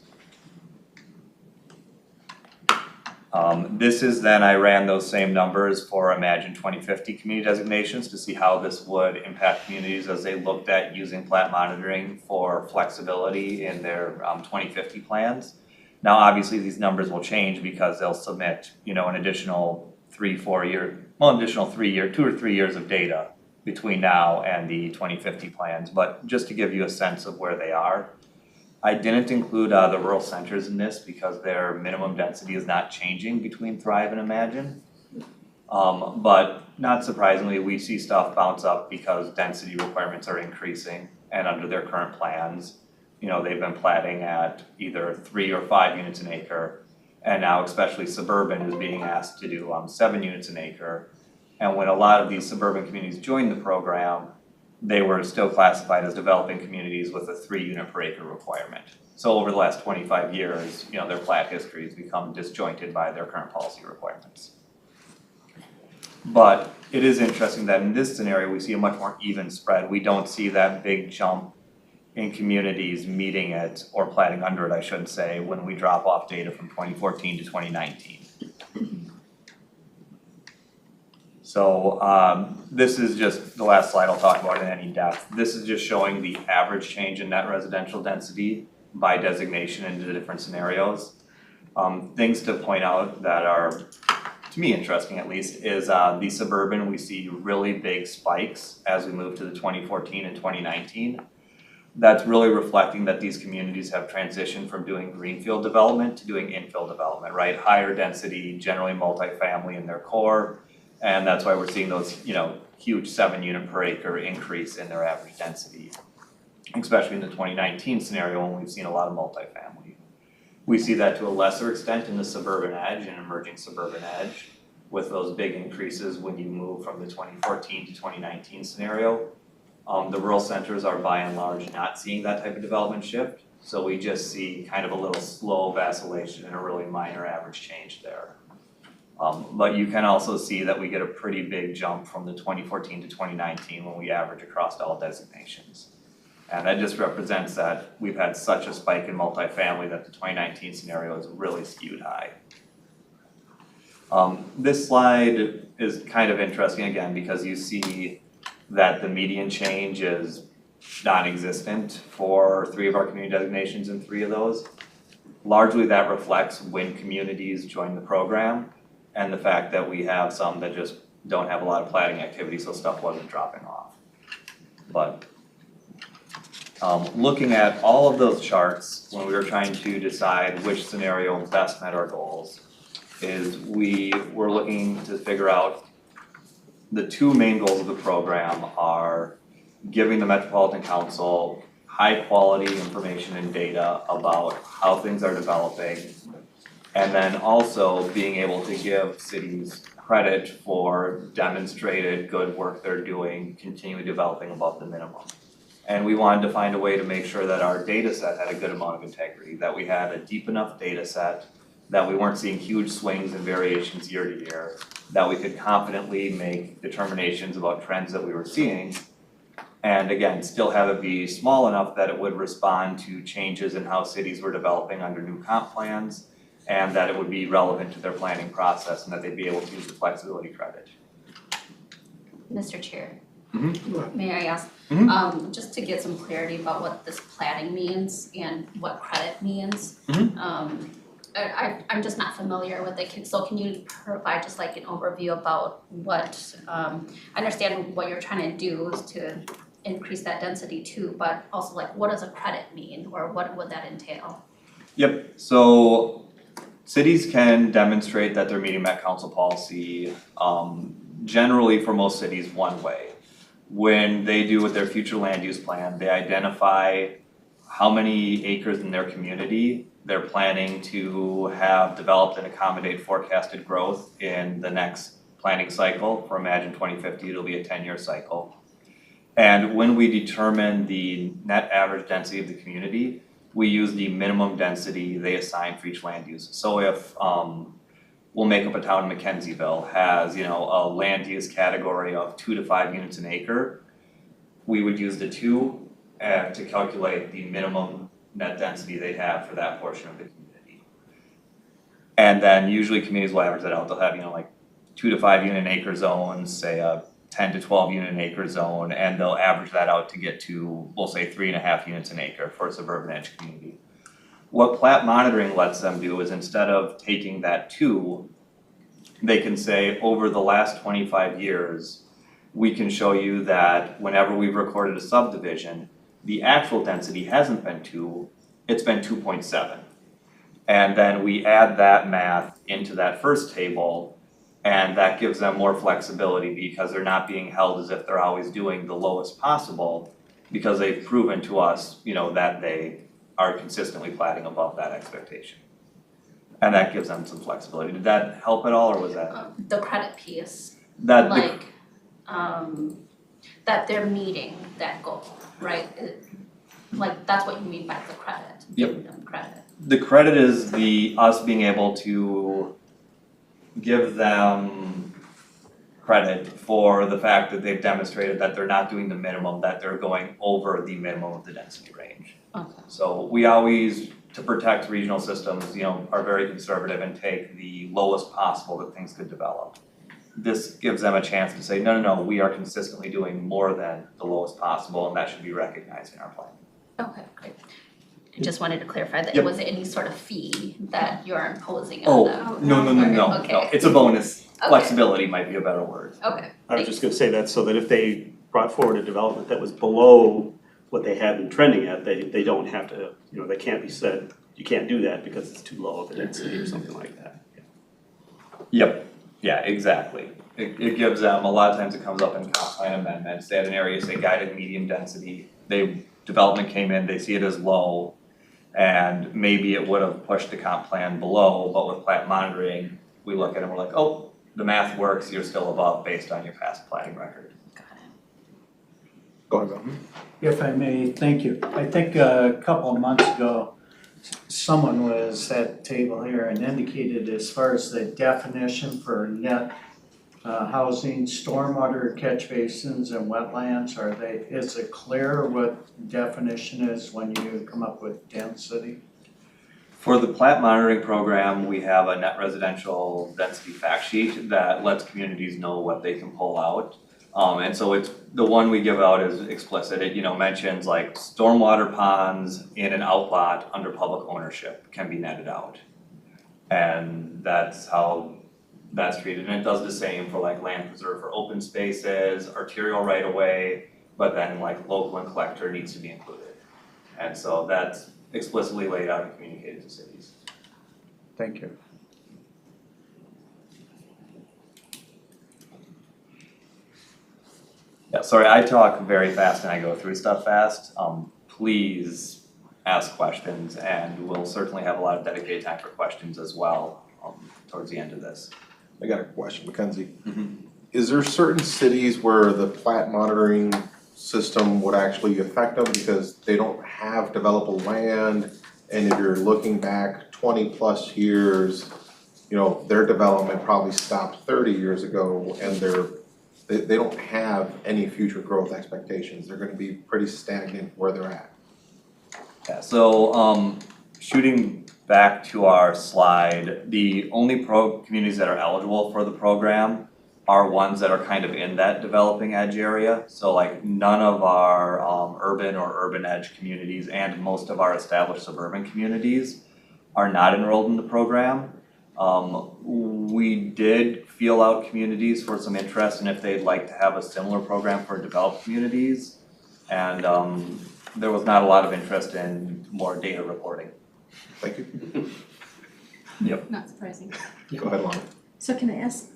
This is then, I ran those same numbers for Imagine 2050 community designations to see how this would impact communities as they looked at using plat monitoring for flexibility in their 2050 plans. Now, obviously, these numbers will change because they'll submit, an additional 2 or 3 years of data between now and the 2050 plans. But just to give you a sense of where they are, I didn't include the rural centers in this because their minimum density is not changing between Thrive and Imagine. But not surprisingly, we see stuff bounce up because density requirements are increasing, and under their current plans, they've been platting at either 3 or 5 units an acre, and now especially suburban is being asked to do 7 units an acre. And when a lot of these suburban communities joined the program, they were still classified as developing communities with a 3 unit per acre requirement. So over the last 25 years, their plat history has become disjointed by their current policy requirements. But it is interesting that in this scenario, we see a much more even spread. We don't see that big jump in communities meeting it, or platting under it, I should say, when we drop off data from 2014 to 2019. So this is just the last slide I'll talk about in any depth. This is just showing the average change in net residential density by designation into the different scenarios. Things to point out that are, to me interesting at least, is the suburban, we see really big spikes as we move to the 2014 and 2019. That's really reflecting that these communities have transitioned from doing greenfield development to doing infill development, right? Higher density, generally multifamily in their core. And that's why we're seeing those, huge 7 unit per acre increase in their average density, especially in the 2019 scenario when we've seen a lot of multifamily. We see that to a lesser extent in the suburban edge and emerging suburban edge, with those big increases when you move from the 2014 to 2019 scenario. The rural centers are by and large not seeing that type of development shift, so we just see kind of a little slow vacillation and a really minor average change there. But you can also see that we get a pretty big jump from the 2014 to 2019 when we average across all designations. And that just represents that we've had such a spike in multifamily that the 2019 scenario is really skewed high. This slide is kind of interesting again because you see that the median change is non-existent for 3 of our community designations and 3 of those. Largely that reflects when communities join the program and the fact that we have some that just don't have a lot of platting activity, so stuff wasn't dropping off. But looking at all of those charts when we were trying to decide which scenario best met our goals, is we were looking to figure out the 2 main goals of the program are giving the Metropolitan Council high quality information and data about how things are developing, and then also being able to give cities credit for demonstrated good work they're doing, continually developing above the minimum. And we wanted to find a way to make sure that our data set had a good amount of integrity, that we had a deep enough data set that we weren't seeing huge swings and variations year to year, that we could confidently make determinations about trends that we were seeing. And again, still have it be small enough that it would respond to changes in how cities were developing under new comp plans, and that it would be relevant to their planning process and that they'd be able to use the flexibility credit. Mr. Chair, Mm-hmm. may I ask, Mhm. just to get some clarity about what this platting means and what credit means? Mhm. I'm just not familiar with it, so can you provide just like an overview about what, I understand what you're trying to do is to increase that density too, but also like what does a credit mean, or what would that entail? Yep, so cities can demonstrate that they're meeting Met Council policy, generally for most cities one way. When they do with their future land use plan, they identify how many acres in their community they're planning to have developed and accommodate forecasted growth in the next planning cycle. For Imagine 2050, it'll be a 10-year cycle. And when we determine the net average density of the community, we use the minimum density they assign for each land use. So if we'll make up a town in McKenzieville has, a land use category of 2 to 5 units an acre, we would use the 2 to calculate the minimum net density they have for that portion of the community. And then usually communities will average that out. They'll have, like 2 to 5 unit an acre zones, say a 10 to 12 unit an acre zone, and they'll average that out to get to, we'll say 3.5 units an acre for a suburban edge community. What plat monitoring lets them do is instead of taking that 2, they can say over the last 25 years, we can show you that whenever we've recorded a subdivision, the actual density hasn't been 2, it's been 2.7. And then we add that math into that first table, and that gives them more flexibility because they're not being held as if they're always doing the lowest possible, because they've proven to us, that they are consistently platting above that expectation. And that gives them some flexibility. Did that help at all, or was that? The credit piece, That that they're meeting that goal, right? Like, that's what you mean by the credit, giving them credit. The credit is us being able to give them credit for the fact that they've demonstrated that they're not doing the minimum, that they're going over the minimum of the density range. Okay. So we always, to protect regional systems, are very conservative and take the lowest possible that things could develop. This gives them a chance to say, no, we are consistently doing more than the lowest possible, and that should be recognized in our plan. Okay, great. I just wanted to clarify that Yep. it was any sort of fee that you're imposing on them. No, Okay. it's a bonus. Okay. Flexibility might be a better word. Okay. I was just gonna say that so that if they brought forward a development that was below what they had been trending at, they don't have to, they can't be said, you can't do that because it's too low of a density or something like that. Yep, yeah, exactly. It gives them, a lot of times it comes up in comp plan amendments, they had an area, say guided medium density, development came in, they see it as low, and maybe it would have pushed the comp plan below, but with plat monitoring, we look at it and we're like, oh, the math works, you're still above based on your past planning record. Go ahead, Bill. If I may, thank you. I think a couple of months ago, someone was at the table here and indicated as far as the definition for net housing, stormwater catch basins and wetlands, is it clear what definition is when you come up with density? For the plat monitoring program, we have a net residential density fact sheet that lets communities know what they can pull out. And so it's, the one we give out is explicit, it mentions like stormwater ponds in an outlot under public ownership can be netted out. And that's how that's treated, and it does the same for like land preserve for open spaces, arterial right of way, but then like local and collector needs to be included. And so that's explicitly laid out and communicated to cities. Thank you. Yeah, sorry, I talk very fast and I go through stuff fast. Please ask questions, and we'll certainly have a lot of dedicated time for questions as well towards the end of this. I got a question, Mackenzie. Is there certain cities where the plat monitoring system would actually affect them because they don't have developable land? And if you're looking back 20+ years, their development probably stopped 30 years ago and they don't have any future growth expectations. They're gonna be pretty stagnant where they're at. Yeah, so shooting back to our slide, the only communities that are eligible for the program are ones that are kind of in that developing edge area. So like none of our urban or urban edge communities and most of our established suburban communities are not enrolled in the program. We did feel out communities for some interest and if they'd like to have a similar program for developed communities. And there was not a lot of interest in more data reporting. Thank you. Yep. Not surprising. Go ahead, Lana. So can I ask,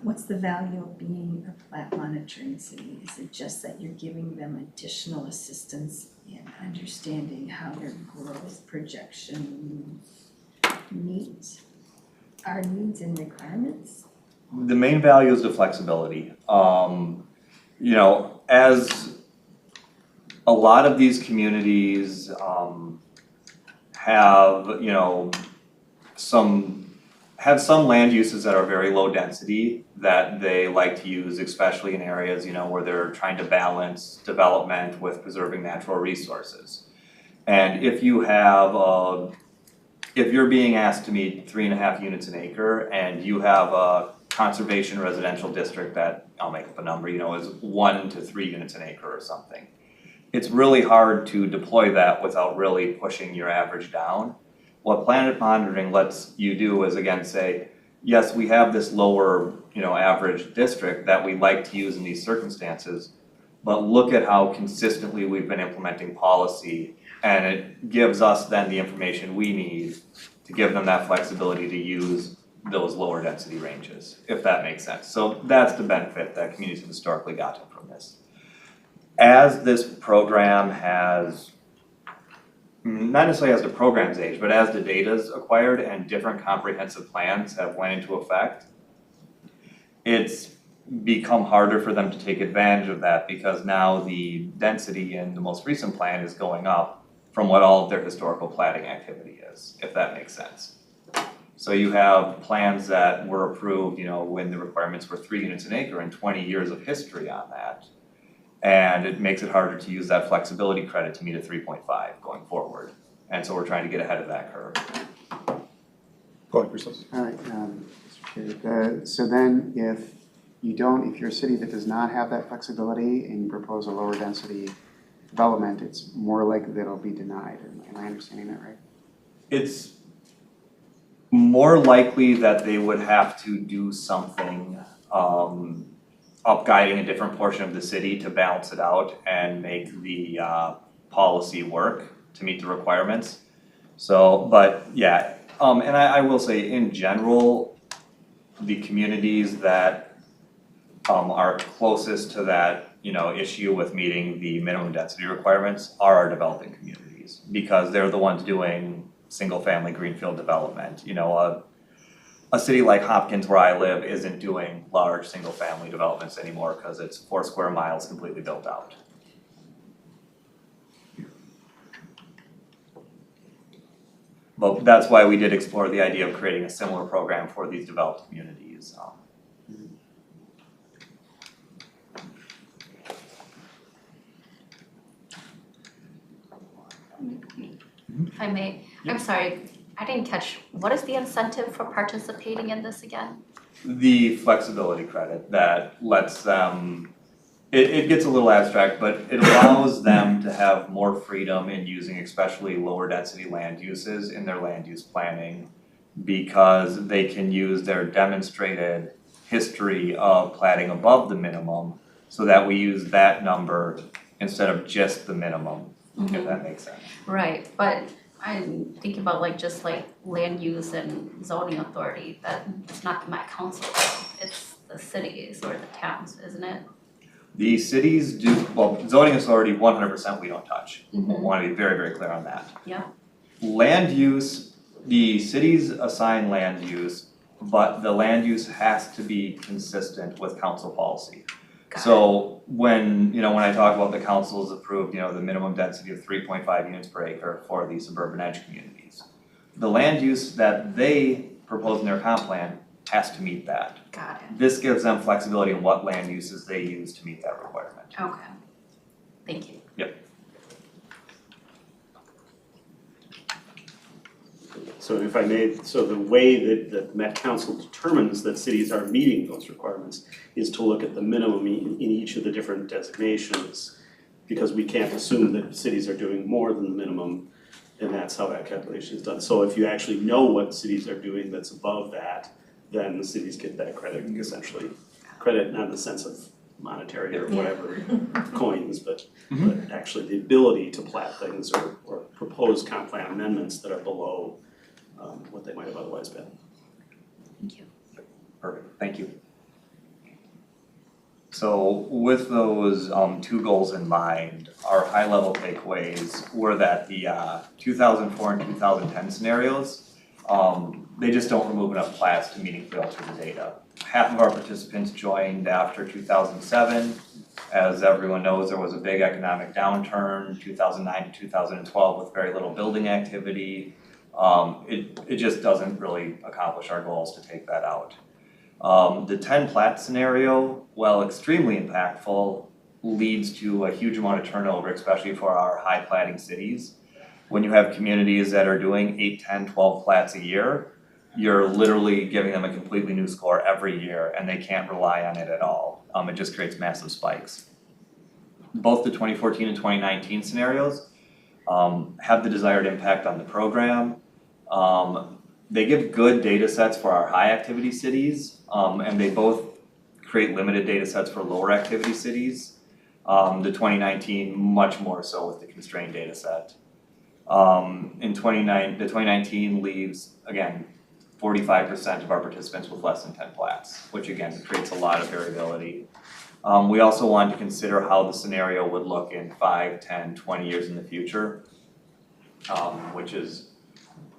what's the value of being a plat monitoring city? Is it just that you're giving them additional assistance in understanding how their growth projection meets our needs and requirements? The main value is the flexibility. As a lot of these communities have some land uses that are very low density that they like to use, especially in areas, where they're trying to balance development with preserving natural resources. And if you're being asked to meet 3.5 units an acre and you have a conservation residential district that, I'll make up a number, is 1 to 3 units an acre or something. It's really hard to deploy that without really pushing your average down. What planet monitoring lets you do is again say, yes, we have this lower, average district that we like to use in these circumstances, but look at how consistently we've been implementing policy and it gives us then the information we need to give them that flexibility to use those lower density ranges, if that makes sense. So that's the benefit that communities have historically gotten from this. As this program has, not necessarily as the program's age, but as the data's acquired and different comprehensive plans have went into effect, it's become harder for them to take advantage of that because now the density in the most recent plan is going up from what all of their historical platting activity is, if that makes sense. So you have plans that were approved, when the requirements were 3 units an acre and 20 years of history on that. And it makes it harder to use that flexibility credit to meet a 3.5 going forward. And so we're trying to get ahead of that curve. Go ahead, Christos. All right, Mr. Chair. So then if you're a city that does not have that flexibility and you propose a lower density development, it's more likely that it'll be denied. Am I understanding that right? It's more likely that they would have to do something up guiding a different portion of the city to balance it out and make the policy work to meet the requirements. So, but yeah, and I will say in general, the communities that are closest to that, issue with meeting the minimum density requirements are our developing communities because they're the ones doing single family greenfield development. A city like Hopkins where I live isn't doing large single family developments anymore because it's 4 square miles completely built out. But that's why we did explore the idea of creating a similar program for these developed communities. If I may, I'm sorry, I didn't catch, what is the incentive for participating in this again? The flexibility credit that lets them, it gets a little abstract, but it allows them to have more freedom in using especially lower density land uses in their land use planning because they can use their demonstrated history of platting above the minimum so that we use that number instead of just the minimum, if that makes sense. Right, but I'm thinking about just land use and zoning authority, that it's not the Met Council, it's the cities or the towns, isn't it? The cities do, well, zoning authority 100% we don't touch. I want to be very, very clear on that. Yeah. Land use, the cities assign land use, but the land use has to be consistent with council policy. So when I talk about the council's approved, the minimum density of 3.5 units per acre for the suburban edge communities, The land use that they propose in their comp plan has to meet that. Got it. This gives them flexibility in what land uses they use to meet that requirement. Okay. Thank you. So if I may, so the way that the Met Council determines that cities are meeting those requirements is to look at the minimum in each of the different designations, because we can't assume that cities are doing more than the minimum, and that's how that calculation is done. So if you actually know what cities are doing that's above that, then the cities get that credit, essentially. Credit not in the sense of monetary or whatever coins, but actually the ability to plat things or propose comp plan amendments that are below what they might have otherwise been. Thank you. Perfect, thank you. So with those two goals in mind, our high level takeaways were that the 2004 and 2010 scenarios, they just don't remove enough plats to meaningfully alter the data. Half of our participants joined after 2007. As everyone knows, there was a big economic downturn, 2009 to 2012, with very little building activity. It just doesn't really accomplish our goals to take that out. The 10 plat scenario, while extremely impactful, leads to a huge amount of turnover, especially for our high platting cities. When you have communities that are doing 8, 10, 12 plats a year, you're literally giving them a completely new score every year, and they can't rely on it at all. It just creates massive spikes. Both the 2014 and 2019 scenarios have the desired impact on the program. They give good data sets for our high activity cities, and they both create limited data sets for lower activity cities. The 2019 much more so with the constrained data set. The 2019 leaves, again, 45% of our participants with less than 10 plats, which again creates a lot of variability. We also wanted to consider how the scenario would look in 5, 10, 20 years in the future, which is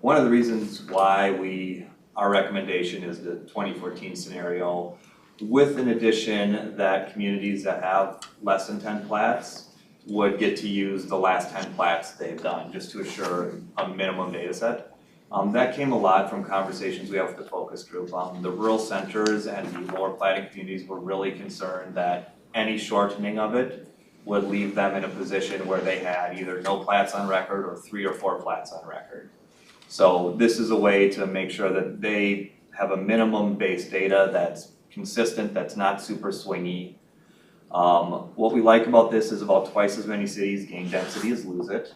one of the reasons why our recommendation is the 2014 scenario, with an addition that communities that have less than 10 plats would get to use the last 10 plats they've done, just to assure a minimum data set. That came a lot from conversations we have with the focus group. The rural centers and the lower platting communities were really concerned that any shortening of it would leave them in a position where they had either no plats on record or 3 or 4 plats on record. So this is a way to make sure that they have a minimum base data that's consistent, that's not super swingy. What we like about this is about twice as many cities gain density as lose it.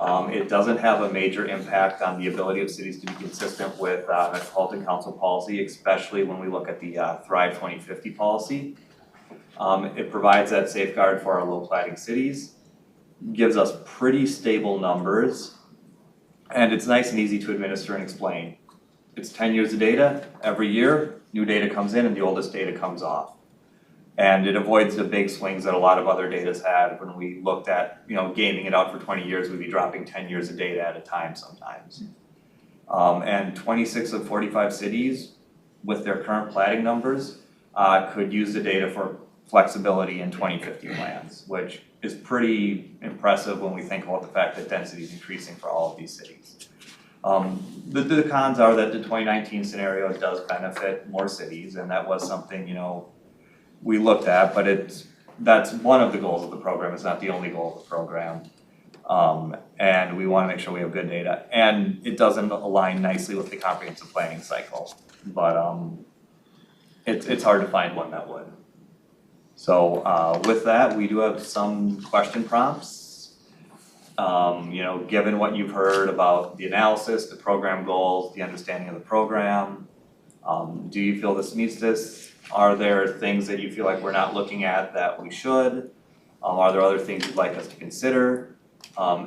It doesn't have a major impact on the ability of cities to be consistent with Metropolitan Council policy, especially when we look at the Thrive 2050 policy. It provides that safeguard for our low platting cities, gives us pretty stable numbers, and it's nice and easy to administer and explain. It's 10 years of data. Every year, new data comes in and the oldest data comes off. And it avoids the big swings that a lot of other data's had when we looked at, gaming it out for 20 years, we'd be dropping 10 years of data at a time sometimes. And 26 of 45 cities with their current platting numbers could use the data for flexibility in 2050 plans, which is pretty impressive when we think about the fact that density is increasing for all of these cities. The cons are that the 2019 scenario does benefit more cities, and that was something, we looked at, but that's one of the goals of the program. It's not the only goal of the program. And we want to make sure we have good data. And it doesn't align nicely with the comprehensive planning cycle, but it's hard to find one that would. So with that, we do have some question prompts. Given what you've heard about the analysis, the program goals, the understanding of the program, do you feel this meets this? Are there things that you feel like we're not looking at that we should? Are there other things you'd like us to consider?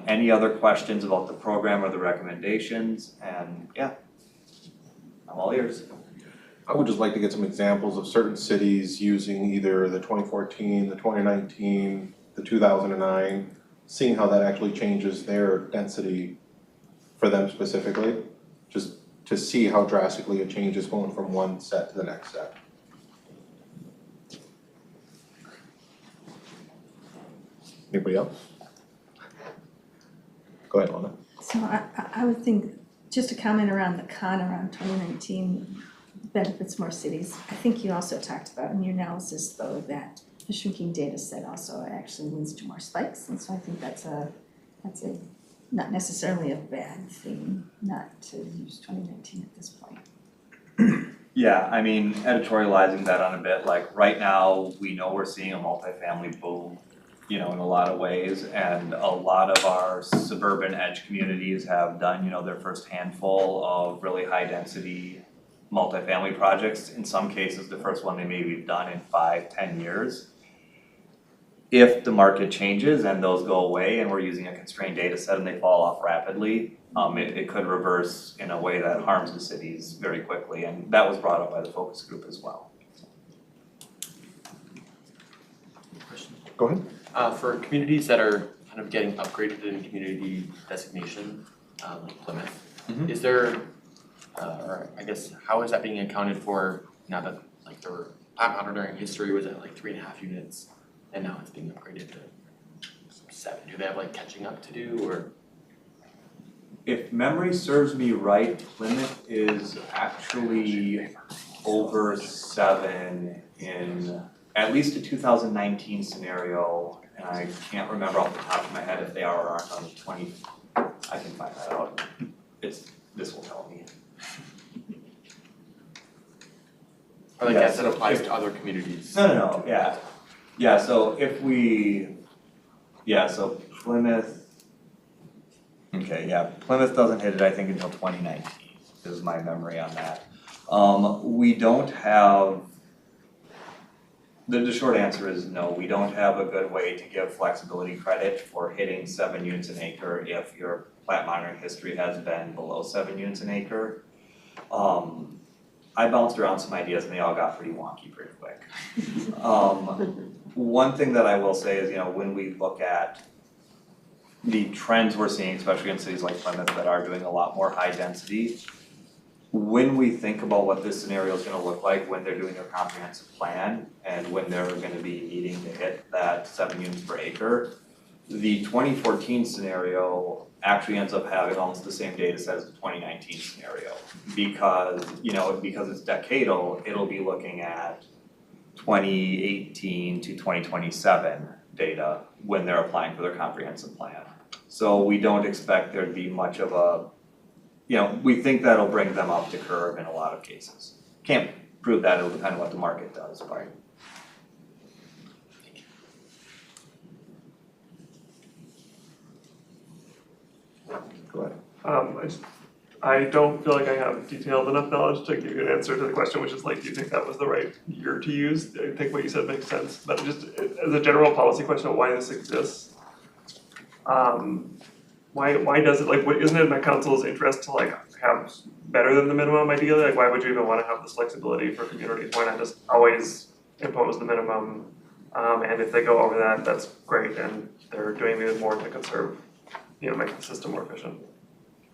Any other questions about the program or the recommendations? And yeah, I'm all ears. I would just like to get some examples of certain cities using either the 2014, the 2019, the 2009, seeing how that actually changes their density for them specifically, just to see how drastically it changes going from one set to the next set. Anybody else? Go ahead, Lana. So I would think just a comment around the con around 2019 benefits more cities. I think you also talked about in your analysis though that the shrinking data set also actually leads to more spikes, and so I think that's a not necessarily a bad thing not to use 2019 at this point. Yeah, I mean, editorializing that on a bit, like right now, we know we're seeing a multifamily boom, you know, in a lot of ways, and a lot of our suburban edge communities have done, you know, their first handful of really high density multifamily projects. In some cases, the first one they maybe have done in 5-10 years. If the market changes and those go away and we're using a constrained data set and they fall off rapidly, it could reverse in a way that harms the cities very quickly, and that was brought up by the focus group as well. Question? Go ahead. For communities that are kind of getting upgraded in community designation, like Plymouth, is there, or I guess, how is that being accounted for now that like their plant monitoring history was at like 3.5 units and now it's being upgraded to 7? Do they have like catching up to do, or? If memory serves me right, Plymouth is actually over 7 in at least a 2019 scenario, and I can't remember off the top of my head if they are or aren't on the 20, I can find that out. This will tell me. Or like as it applies to other communities? No, yeah. Yeah, so if we, so Plymouth, okay, yeah, Plymouth doesn't hit it, I think, until 2019, is my memory on that. We don't have, the short answer is no, we don't have a good way to give flexibility credit for hitting 7 units an acre if your plant monitoring history has been below 7 units an acre. I bounced around some ideas and they all got pretty wonky pretty quick. One thing that I will say is, you know, when we look at the trends we're seeing, especially in cities like Plymouth that are doing a lot more high density, when we think about what this scenario is gonna look like when they're doing their comprehensive plan and when they're gonna be needing to hit that 7 units per acre, the 2014 scenario actually ends up having almost the same data set as the 2019 scenario. Because, you know, because it's decadal, it'll be looking at 2018 to 2027 data when they're applying for their comprehensive plan. So we don't expect there to be much of a, you know, we think that'll bring them up to curve in a lot of cases. Can't prove that, it'll depend on what the market does, right? Go ahead. I don't feel like I have detailed enough knowledge to give you an answer to the question, which is like, do you think that was the right year to use? I think what you said makes sense, but just as a general policy question of why this exists, why does it, like, isn't it in the council's interest to like have better than the minimum ideally? Like, why would you even wanna have this flexibility for communities? Why not just always impose the minimum? And if they go over that, that's great, and they're doing these more to conserve, you know, make the system more efficient.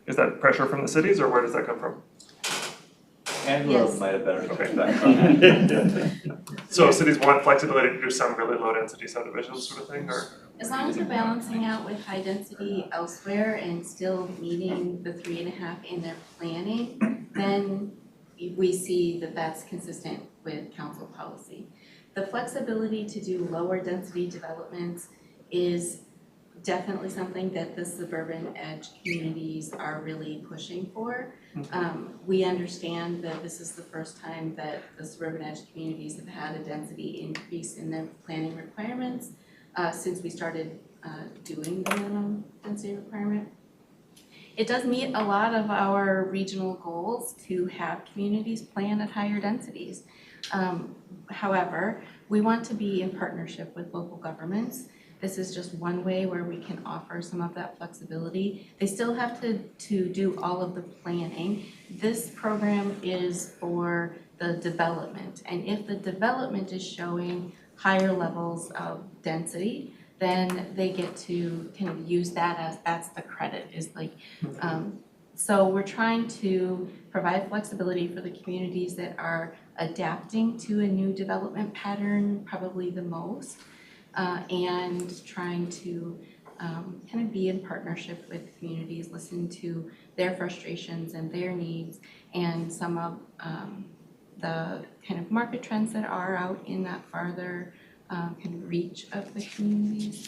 Is that pressure from the cities, or where does that come from? Angela Yes. might have better perspective on that. So cities want flexibility to do some really low density subdivisions sort of thing, or? As long as you're balancing out with high density elsewhere and still meeting the 3.5 in their planning, then we see that that's consistent with council policy. The flexibility to do lower density developments is definitely something that the suburban edge communities are really pushing for. We understand that this is the first time that the suburban edge communities have had a density increase in their planning requirements since we started doing the minimum density requirement. It does meet a lot of our regional goals to have communities plan at higher densities. However, we want to be in partnership with local governments. This is just one way where we can offer some of that flexibility. They still have to do all of the planning. This program is for the development, and if the development is showing higher levels of density, then they get to kind of use that as, that's the credit, is like, so we're trying to provide flexibility for the communities that are adapting to a new development pattern probably the most. And trying to kind of be in partnership with communities, listen to their frustrations and their needs, and some of the kind of market trends that are out in that farther kind of reach of the communities.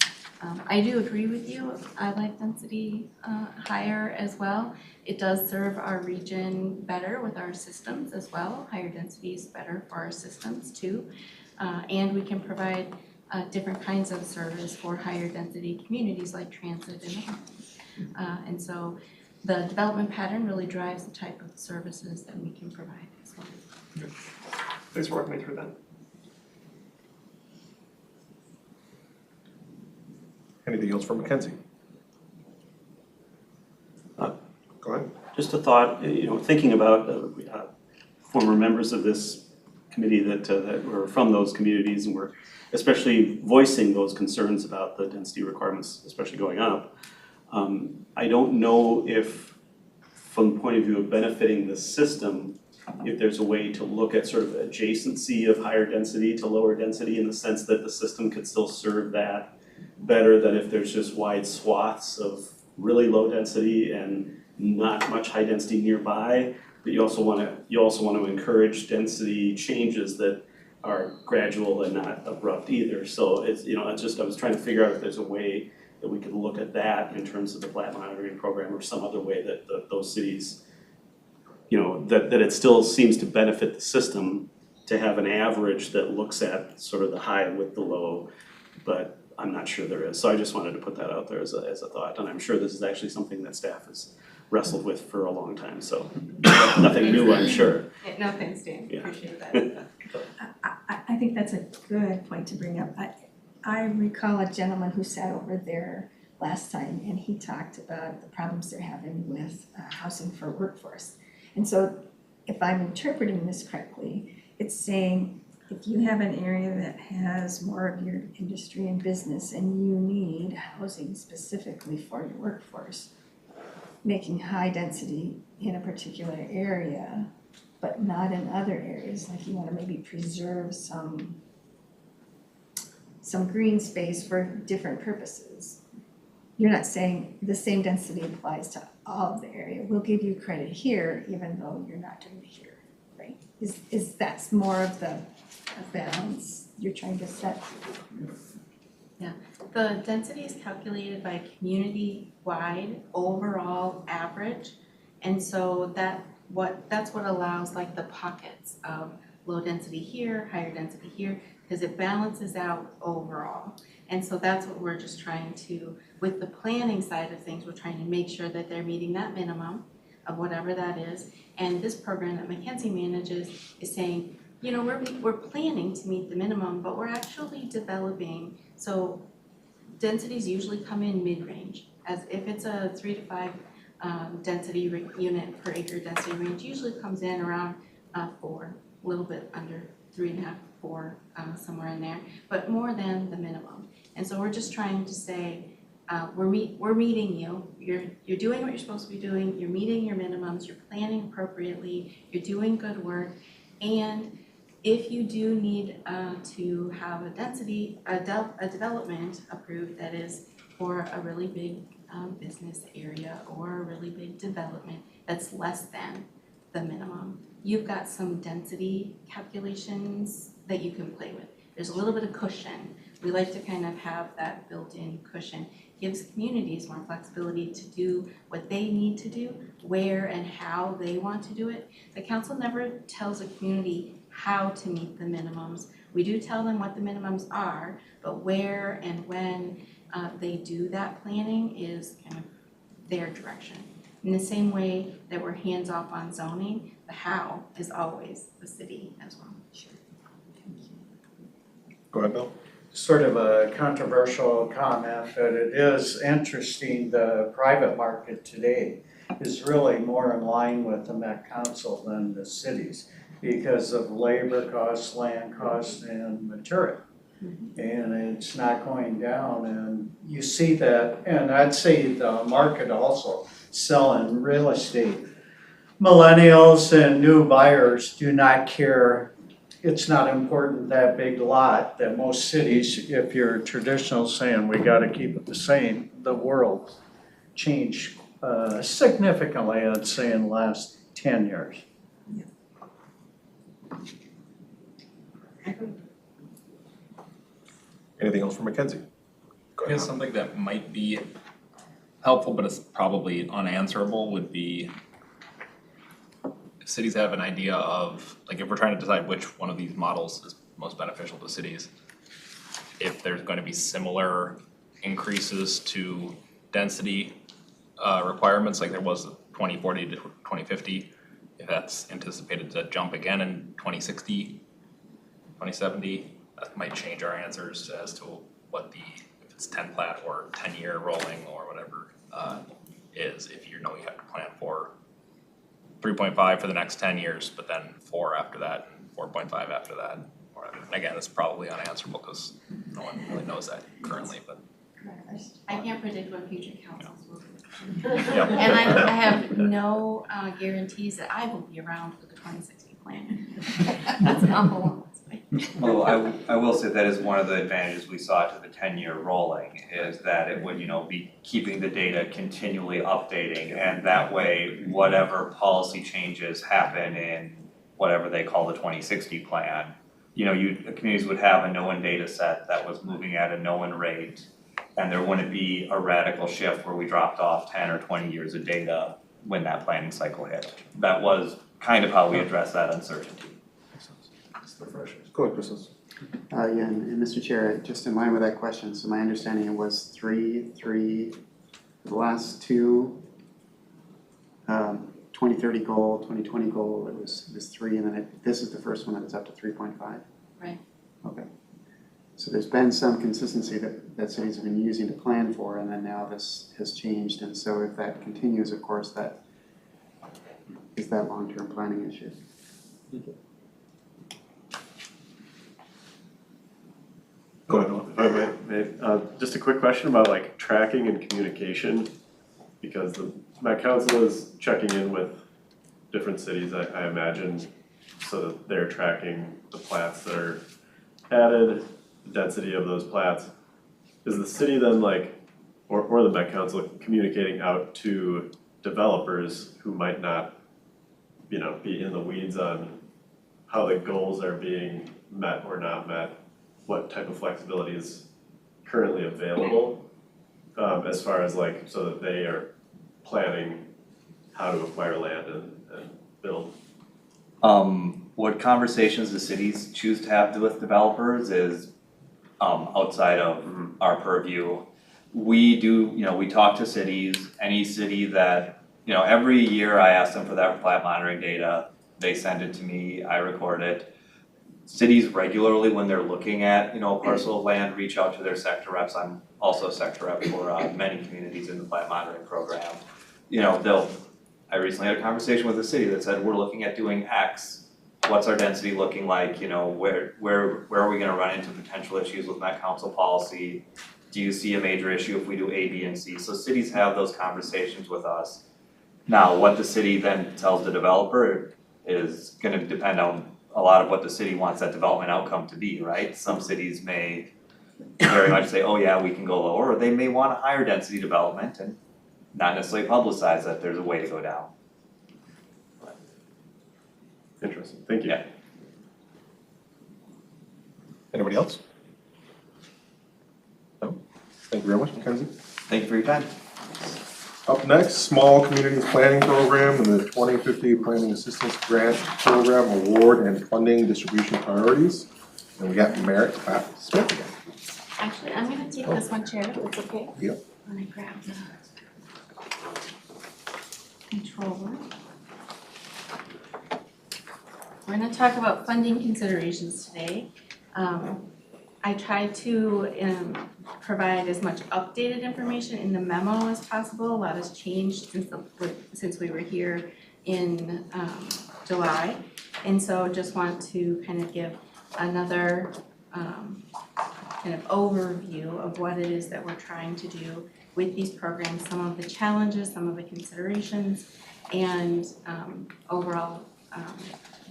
I do agree with you. I like density higher as well. It does serve our region better with our systems as well. Higher density is better for our systems too. And we can provide different kinds of service for higher density communities like transit and other. And so the development pattern really drives the type of services that we can provide as well. Thanks for walking me through that. Anything else for Mackenzie? Go ahead. Just a thought, thinking about former members of this committee that were from those communities and were especially voicing those concerns about the density requirements, especially going up. I don't know if, from the point of view of benefiting the system, if there's a way to look at sort of adjacency of higher density to lower density in the sense that the system could still serve that better than if there's just wide swaths of really low density and not much high density nearby. But you also want to encourage density changes that are gradual and not abrupt either. So it's I was trying to figure out if there's a way that we could look at that in terms of the plat monitoring program or some other way that those cities, that it still seems to benefit the system to have an average that looks at sort of the high with the low, but I'm not sure there is. So I just wanted to put that out there as a thought, and I'm sure this is actually something that staff has wrestled with for a long time, so nothing new, I'm sure. No, thanks, Dan, appreciate that. I think that's a good point to bring up. I recall a gentleman who sat over there last time, and he talked about the problems they're having with housing for workforce. And so if I'm interpreting this correctly, it's saying if you have an area that has more of your industry and business and you need housing specifically for your workforce, making high density in a particular area, but not in other areas, like you want to maybe preserve some green space for different purposes. You're not saying the same density applies to all of the area. We'll give you credit here, even though you're not doing it here, right? Is that more of the balance you're trying to set? Yeah, the density is calculated by community-wide overall average, and so that's what allows like the pockets of low density here, higher density here, because it balances out overall. And so that's what we're just trying to, with the planning side of things, we're trying to make sure that they're meeting that minimum of whatever that is. And this program that Mackenzie manages is saying, we're planning to meet the minimum, but we're actually developing. So densities usually come in mid-range. As if it's a 3 to 5 density unit per acre density range, usually comes in around 4, a little bit under 3.5, 4, somewhere in there, but more than the minimum. And so we're just trying to say, we're meeting you. You're doing what you're supposed to be doing. You're meeting your minimums. You're planning appropriately. You're doing good work, and if you do need to have a density, a development approved that is for a really big business area or a really big development that's less than the minimum, you've got some density calculations that you can play with. There's a little bit of cushion. We like to kind of have that built-in cushion. Gives communities more flexibility to do what they need to do, where and how they want to do it. The council never tells a community how to meet the minimums. We do tell them what the minimums are, but where and when they do that planning is kind of their direction. In the same way that we're hands off on zoning, the how is always the city as well. Sure. Go ahead, Bill. Sort of a controversial comment, but it is interesting, the private market today is really more in line with the Met Council than the cities because of labor costs, land costs, and material. And it's not going down, and you see that, and I'd say the market also selling real estate. Millennials and new buyers do not care it's not important that big lot that most cities, if you're traditional saying we gotta keep it the same, the world changed significantly, I'd say, in the last 10 years. Anything else from Mackenzie? Go I ahead. guess something that might be helpful, but it's probably unanswerable, would be if cities have an idea of, like, if we're trying to decide which one of these models is most beneficial to cities, if there's going to be similar increases to density requirements, like there was 2040 to 2050, if that's anticipated to jump again in 2060, 2070, that might change our answers as to what the, if it's 10 plat or 10-year rolling or whatever is, if you know you have to plan for 3.5 for the next 10 years, but then 4 after that, and 4.5 after that. Or, again, it's probably unanswerable because no one really knows that currently, but. I can't predict what future councils will do. Yep. And I have no guarantees that I will be around for the 2060 plan. That's an awful long way. Well, I will say that is one of the advantages we saw to the 10-year rolling, is that it would, be keeping the data continually updating, and that way, whatever policy changes happen in whatever they call the 2060 plan, communities would have a known data set that was moving at a known rate, and there wouldn't be a radical shift where we dropped off 10 or 20 years of data when that planning cycle hit. That was kind of how we addressed that uncertainty. Go ahead, Chris. And Mr. Chair, just in line with that question, so my understanding it was three, the last two, 2030 goal, 2020 goal, it was 3, and then this is the first one that is up to 3.5? Right. Okay. So there's been some consistency that cities have been using to plan for, and then now this has changed, and so if that continues, of course, that is that long-term planning issue. Go ahead. If I may, just a quick question about like tracking and communication, because the Met Council is checking in with different cities, I imagine, so that they're tracking the plats that are added, the density of those plats. Is the city then or the Met Council communicating out to developers who might not, be in the weeds on how the goals are being met or not met? What type of flexibility is currently available, as far as so that they are planning how to acquire land and build? What conversations the cities choose to have with developers is outside of our purview. We do, we talk to cities, any city that, every year I ask them for that plat monitoring data, they send it to me, I record it. Cities regularly, when they're looking at, a parcel of land, reach out to their sector reps. I'm also a sector rep for many communities in the plat monitoring program. I recently had a conversation with a city that said, we're looking at doing X. What's our density looking like? Where are we gonna run into potential issues with Met Council policy? Do you see a major issue if we do A, B, and C? So cities have those conversations with us. Now, what the city then tells the developer is gonna depend on a lot of what the city wants that development outcome to be, right? Some cities may very much say, oh yeah, we can go lower, or they may want a higher density development and not necessarily publicize that there's a way to go down. Interesting, thank you. Yeah. Anybody else? No? Thank you very much, Mackenzie. Thank you for your time. Up next, Small Communities Planning Program and the 2050 Planning Assistance Grant Program Award and Funding Distribution Priorities. And we got Merritt Smith again. Actually, I'm gonna take this one chair, if it's okay. Yep. I'm gonna grab the controller. We're gonna talk about funding considerations today. I tried to provide as much updated information in the memo as possible. A lot has changed since we were here in July. And so just want to kind of give another kind of overview of what it is that we're trying to do with these programs, some of the challenges, some of the considerations, and overall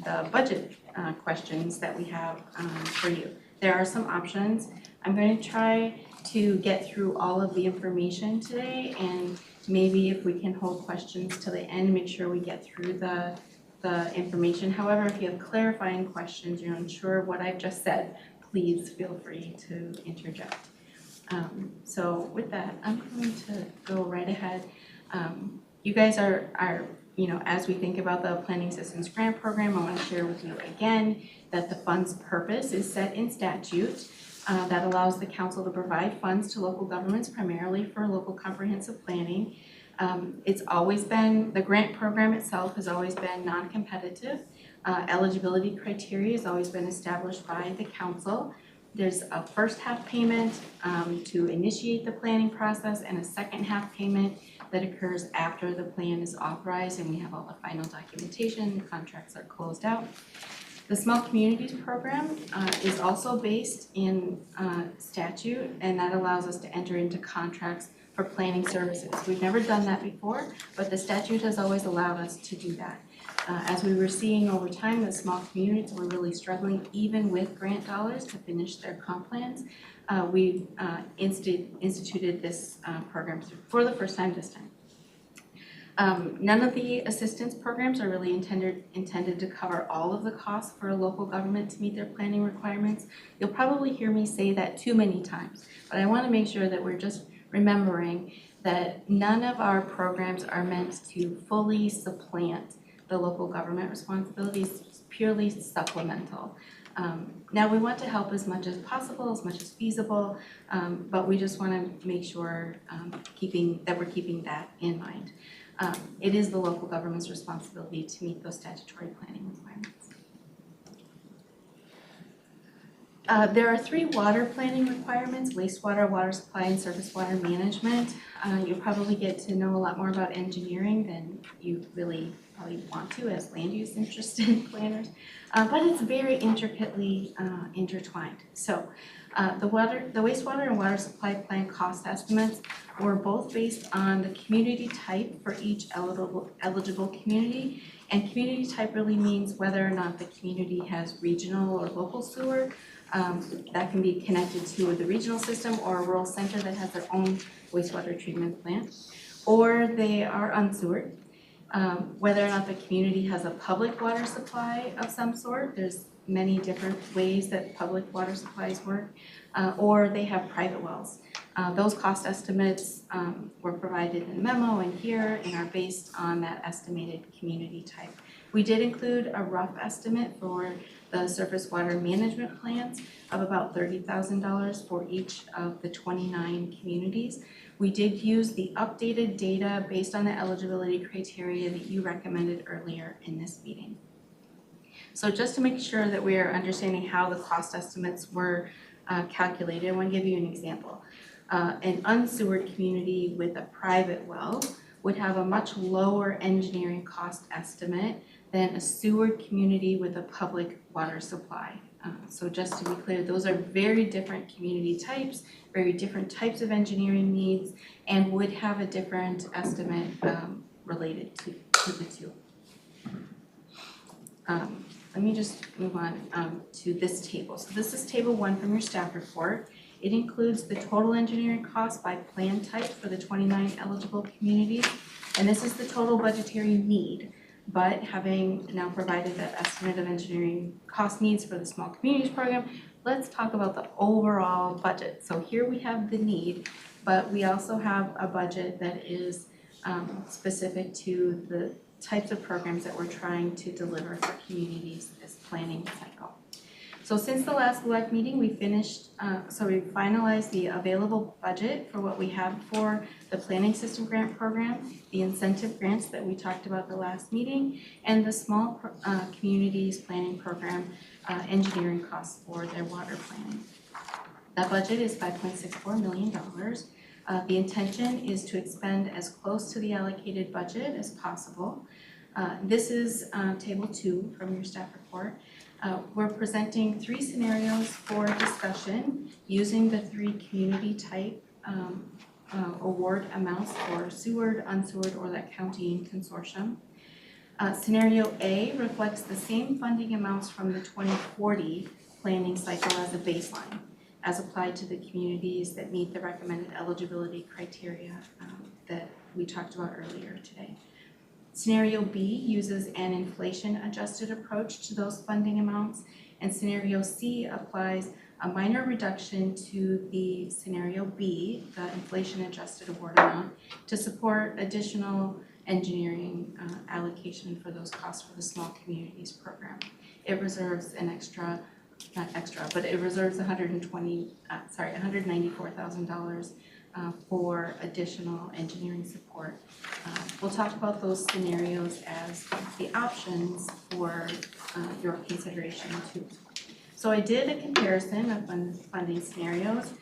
the budget questions that we have for you. There are some options. I'm going to try to get through all of the information today, and maybe if we can hold questions to the end, make sure we get through the information. However, if you have clarifying questions, you're unsure of what I've just said, please feel free to interject. So with that, I'm going to go right ahead. You guys are, you know, as we think about the Planning Systems Grant Program, I want to share with you again that the fund's purpose is set in statute. That allows the council to provide funds to local governments primarily for local comprehensive planning. It's always been, the grant program itself has always been non-competitive. Eligibility criteria has always been established by the council. There's a first half payment to initiate the planning process and a second half payment that occurs after the plan is authorized and we have all the final documentation, contracts are closed out. The Small Communities Program is also based in statute, and that allows us to enter into contracts for planning services. We've never done that before, but the statute has always allowed us to do that. As we were seeing over time, the small communities were really struggling even with grant dollars to finish their comp plans. We instituted this program for the first time this time. None of the assistance programs are really intended to cover all of the costs for a local government to meet their planning requirements. You'll probably hear me say that too many times, but I want to make sure that we're just remembering that none of our programs are meant to fully supplant the local government responsibilities. It's purely supplemental. Now we want to help as much as possible, as much as feasible, but we just want to make sure we're keeping that in mind. It is the local government's responsibility to meet those statutory planning requirements. There are 3 water planning requirements: wastewater, water supply, and surface water management. You'll probably get to know a lot more about engineering than you really probably want to as land use interested planners, but it's very intricately intertwined. So the wastewater and water supply plan cost estimates were both based on the community type for each eligible community, and community type really means whether or not the community has regional or local sewer. That can be connected to the regional system or a rural center that has their own wastewater treatment plant, or they are unsewered. Whether or not the community has a public water supply of some sort, there's many different ways that public water supplies work, or they have private wells. Those cost estimates were provided in the memo and here and are based on that estimated community type. We did include a rough estimate for the surface water management plans of about $30,000 for each of the 29 communities. We did use the updated data based on the eligibility criteria that you recommended earlier in this meeting. So just to make sure that we are understanding how the cost estimates were calculated, I want to give you an example. An unsewered community with a private well would have a much lower engineering cost estimate than a sewered community with a public water supply. So just to be clear, those are very different community types, very different types of engineering needs, and would have a different estimate related to the two. Let me just move on to this table. So this is table 1 from your staff report. It includes the total engineering cost by plan type for the 29 eligible communities, and this is the total budgetary need. But having now provided that estimate of engineering cost needs for the Small Communities Program, let's talk about the overall budget. So here we have the need, but we also have a budget that is specific to the types of programs that we're trying to deliver for communities this planning cycle. So since the last select meeting, we finalized the available budget for what we have for the Planning System Grant Program, the incentive grants that we talked about the last meeting, and the Small Communities Planning Program engineering costs for their water planning. That budget is $5.64 million. The intention is to expend as close to the allocated budget as possible. This is table 2 from your staff report. We're presenting 3 scenarios for discussion using the 3 community type award amounts for sewered, unsewered, or that county consortium. Scenario A reflects the same funding amounts from the 2040 planning cycle as a baseline, as applied to the communities that meet the recommended eligibility criteria that we talked about earlier today. Scenario B uses an inflation-adjusted approach to those funding amounts, and Scenario C applies a minor reduction to the Scenario B, the inflation-adjusted award amount, to support additional engineering allocation for those costs for the Small Communities Program. It reserves an extra, not extra, but it reserves $194,000 for additional engineering support. We'll talk about those scenarios as the options for your consideration too. So I did a comparison of funding scenarios,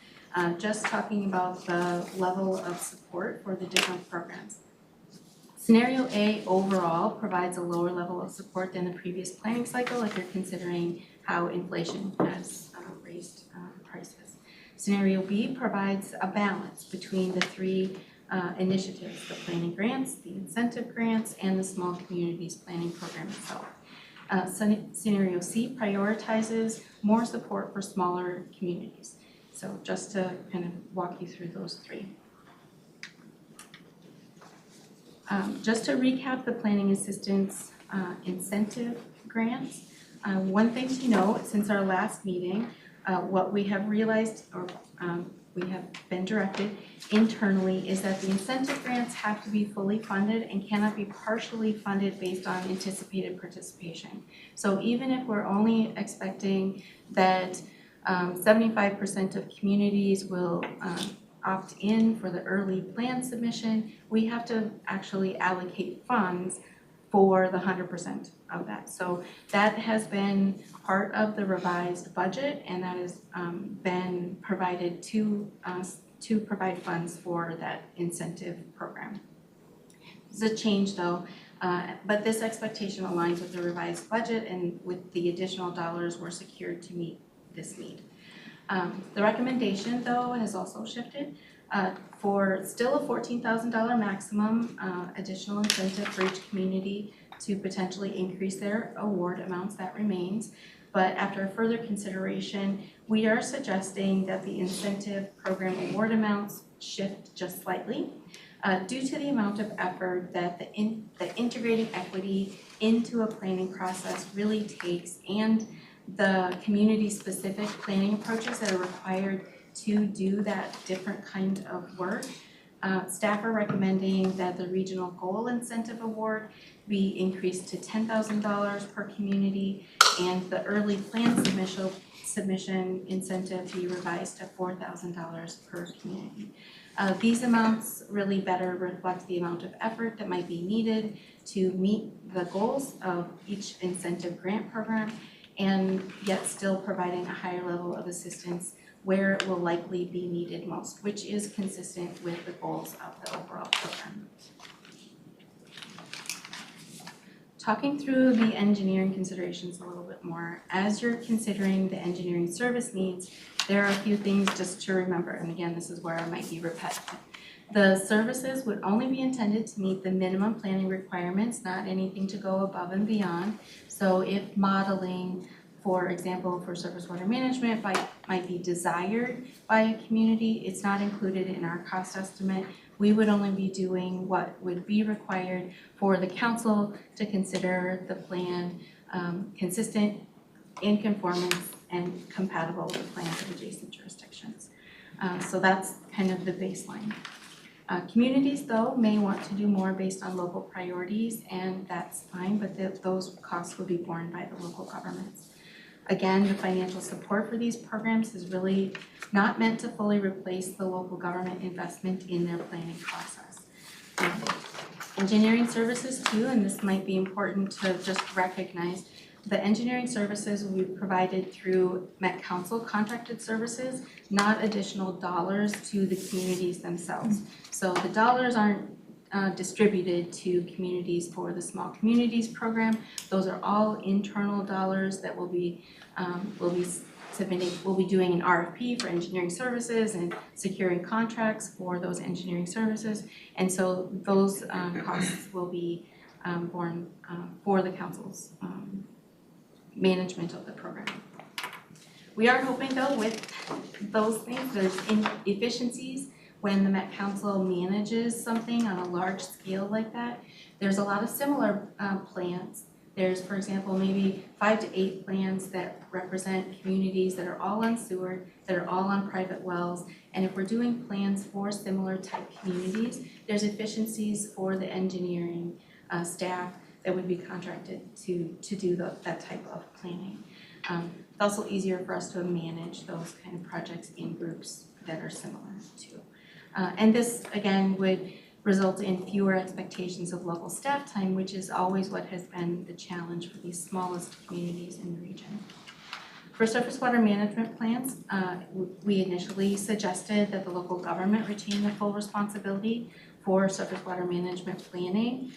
just talking about the level of support for the different programs. Scenario A overall provides a lower level of support than the previous planning cycle if you're considering how inflation has raised prices. Scenario B provides a balance between the three initiatives, the planning grants, the incentive grants, and the Small Communities Planning Program itself. Scenario C prioritizes more support for smaller communities. So just to kind of walk you through those three. Just to recap the planning assistance incentive grants, one thing to note since our last meeting, what we have realized or we have been directed internally is that the incentive grants have to be fully funded and cannot be partially funded based on anticipated participation. So even if we're only expecting that 75% of communities will opt in for the early plan submission, we have to actually allocate funds for the 100% of that. So that has been part of the revised budget, and that has been provided to us to provide funds for that incentive program. It's a change though, but this expectation aligns with the revised budget and with the additional dollars were secured to meet this need. The recommendation though has also shifted for still a $14,000 maximum additional incentive for each community to potentially increase their award amounts. That remains. But after further consideration, we are suggesting that the incentive program award amounts shift just slightly due to the amount of effort that the integrating equity into a planning process really takes and the community-specific planning approaches that are required to do that different kind of work. Staff are recommending that the regional goal incentive award be increased to $10,000 per community and the early plan submission incentive be revised to $4,000 per community. These amounts really better reflect the amount of effort that might be needed to meet the goals of each incentive grant program and yet still providing a higher level of assistance where it will likely be needed most, which is consistent with the goals of the overall program. Talking through the engineering considerations a little bit more, as you're considering the engineering service needs, there are a few things just to remember, and again, this is where I might be repetitive. The services would only be intended to meet the minimum planning requirements, not anything to go above and beyond. So if modeling, for example, for surface water management might be desired by a community, it's not included in our cost estimate. We would only be doing what would be required for the council to consider the plan consistent, in conformance, and compatible with plans of adjacent jurisdictions. So that's kind of the baseline. Communities, though, may want to do more based on local priorities, and that's fine, but those costs will be borne by the local governments. Again, the financial support for these programs is really not meant to fully replace the local government investment in their planning process. Engineering services too, and this might be important to just recognize, the engineering services will be provided through Met Council contracted services, not additional dollars to the communities themselves. So the dollars aren't distributed to communities for the Small Communities Program. Those are all internal dollars that will be submitting. We'll be doing an RFP for engineering services and securing contracts for those engineering services, and so those costs will be borne for the council's management of the program. We are hoping though with those things, there's inefficiencies when the Met Council manages something on a large scale like that. There's a lot of similar plans. There's, for example, maybe 5 to 8 plans that represent communities that are all unsewered, that are all on private wells. And if we're doing plans for similar type communities, there's efficiencies for the engineering staff that would be contracted to do that type of planning. It's also easier for us to manage those kind of projects in groups that are similar too. And this, again, would result in fewer expectations of local staff time, which is always what has been the challenge for these smallest communities in the region. For surface water management plans, we initially suggested that the local government retain the full responsibility for surface water management planning,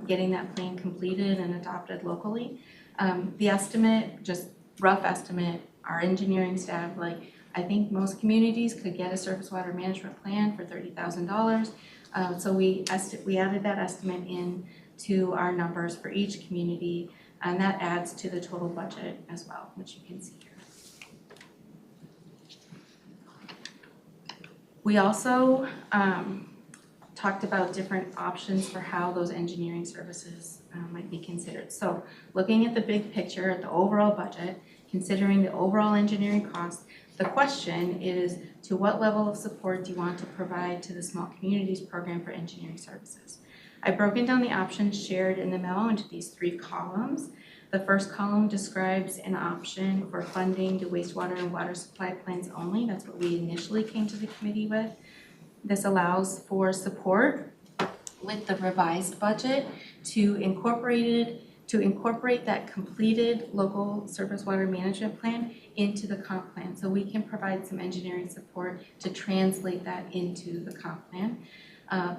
getting that plan completed and adopted locally. The estimate, just rough estimate, our engineering staff, I think most communities could get a surface water management plan for $30,000. So we added that estimate in to our numbers for each community, and that adds to the total budget as well, which you can see here. We also talked about different options for how those engineering services might be considered. So looking at the big picture, at the overall budget, considering the overall engineering costs, the question is, to what level of support do you want to provide to the Small Communities Program for engineering services? I've broken down the options shared in the memo into these 3 columns. The first column describes an option for funding the wastewater and water supply plans only. That's what we initially came to the committee with. This allows for support with the revised budget to incorporate that completed local surface water management plan into the comp plan. So we can provide some engineering support to translate that into the comp plan.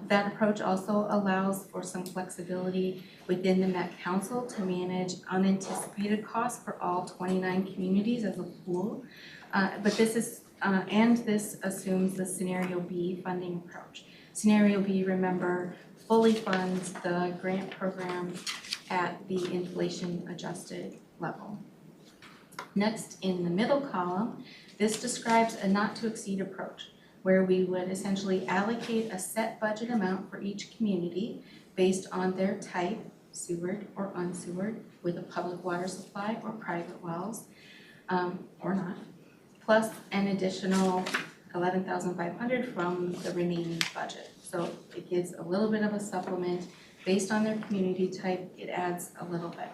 That approach also allows for some flexibility within the Met Council to manage unanticipated costs for all 29 communities as a pool. But this assumes the Scenario B funding approach. Scenario B, remember, fully funds the grant program at the inflation adjusted level. Next, in the middle column, this describes a not to exceed approach, where we would essentially allocate a set budget amount for each community based on their type, sewered or unsewered, with a public water supply or private wells, or not, plus an additional $11,500 from the remaining budget. So it gives a little bit of a supplement based on their community type. It adds a little bit.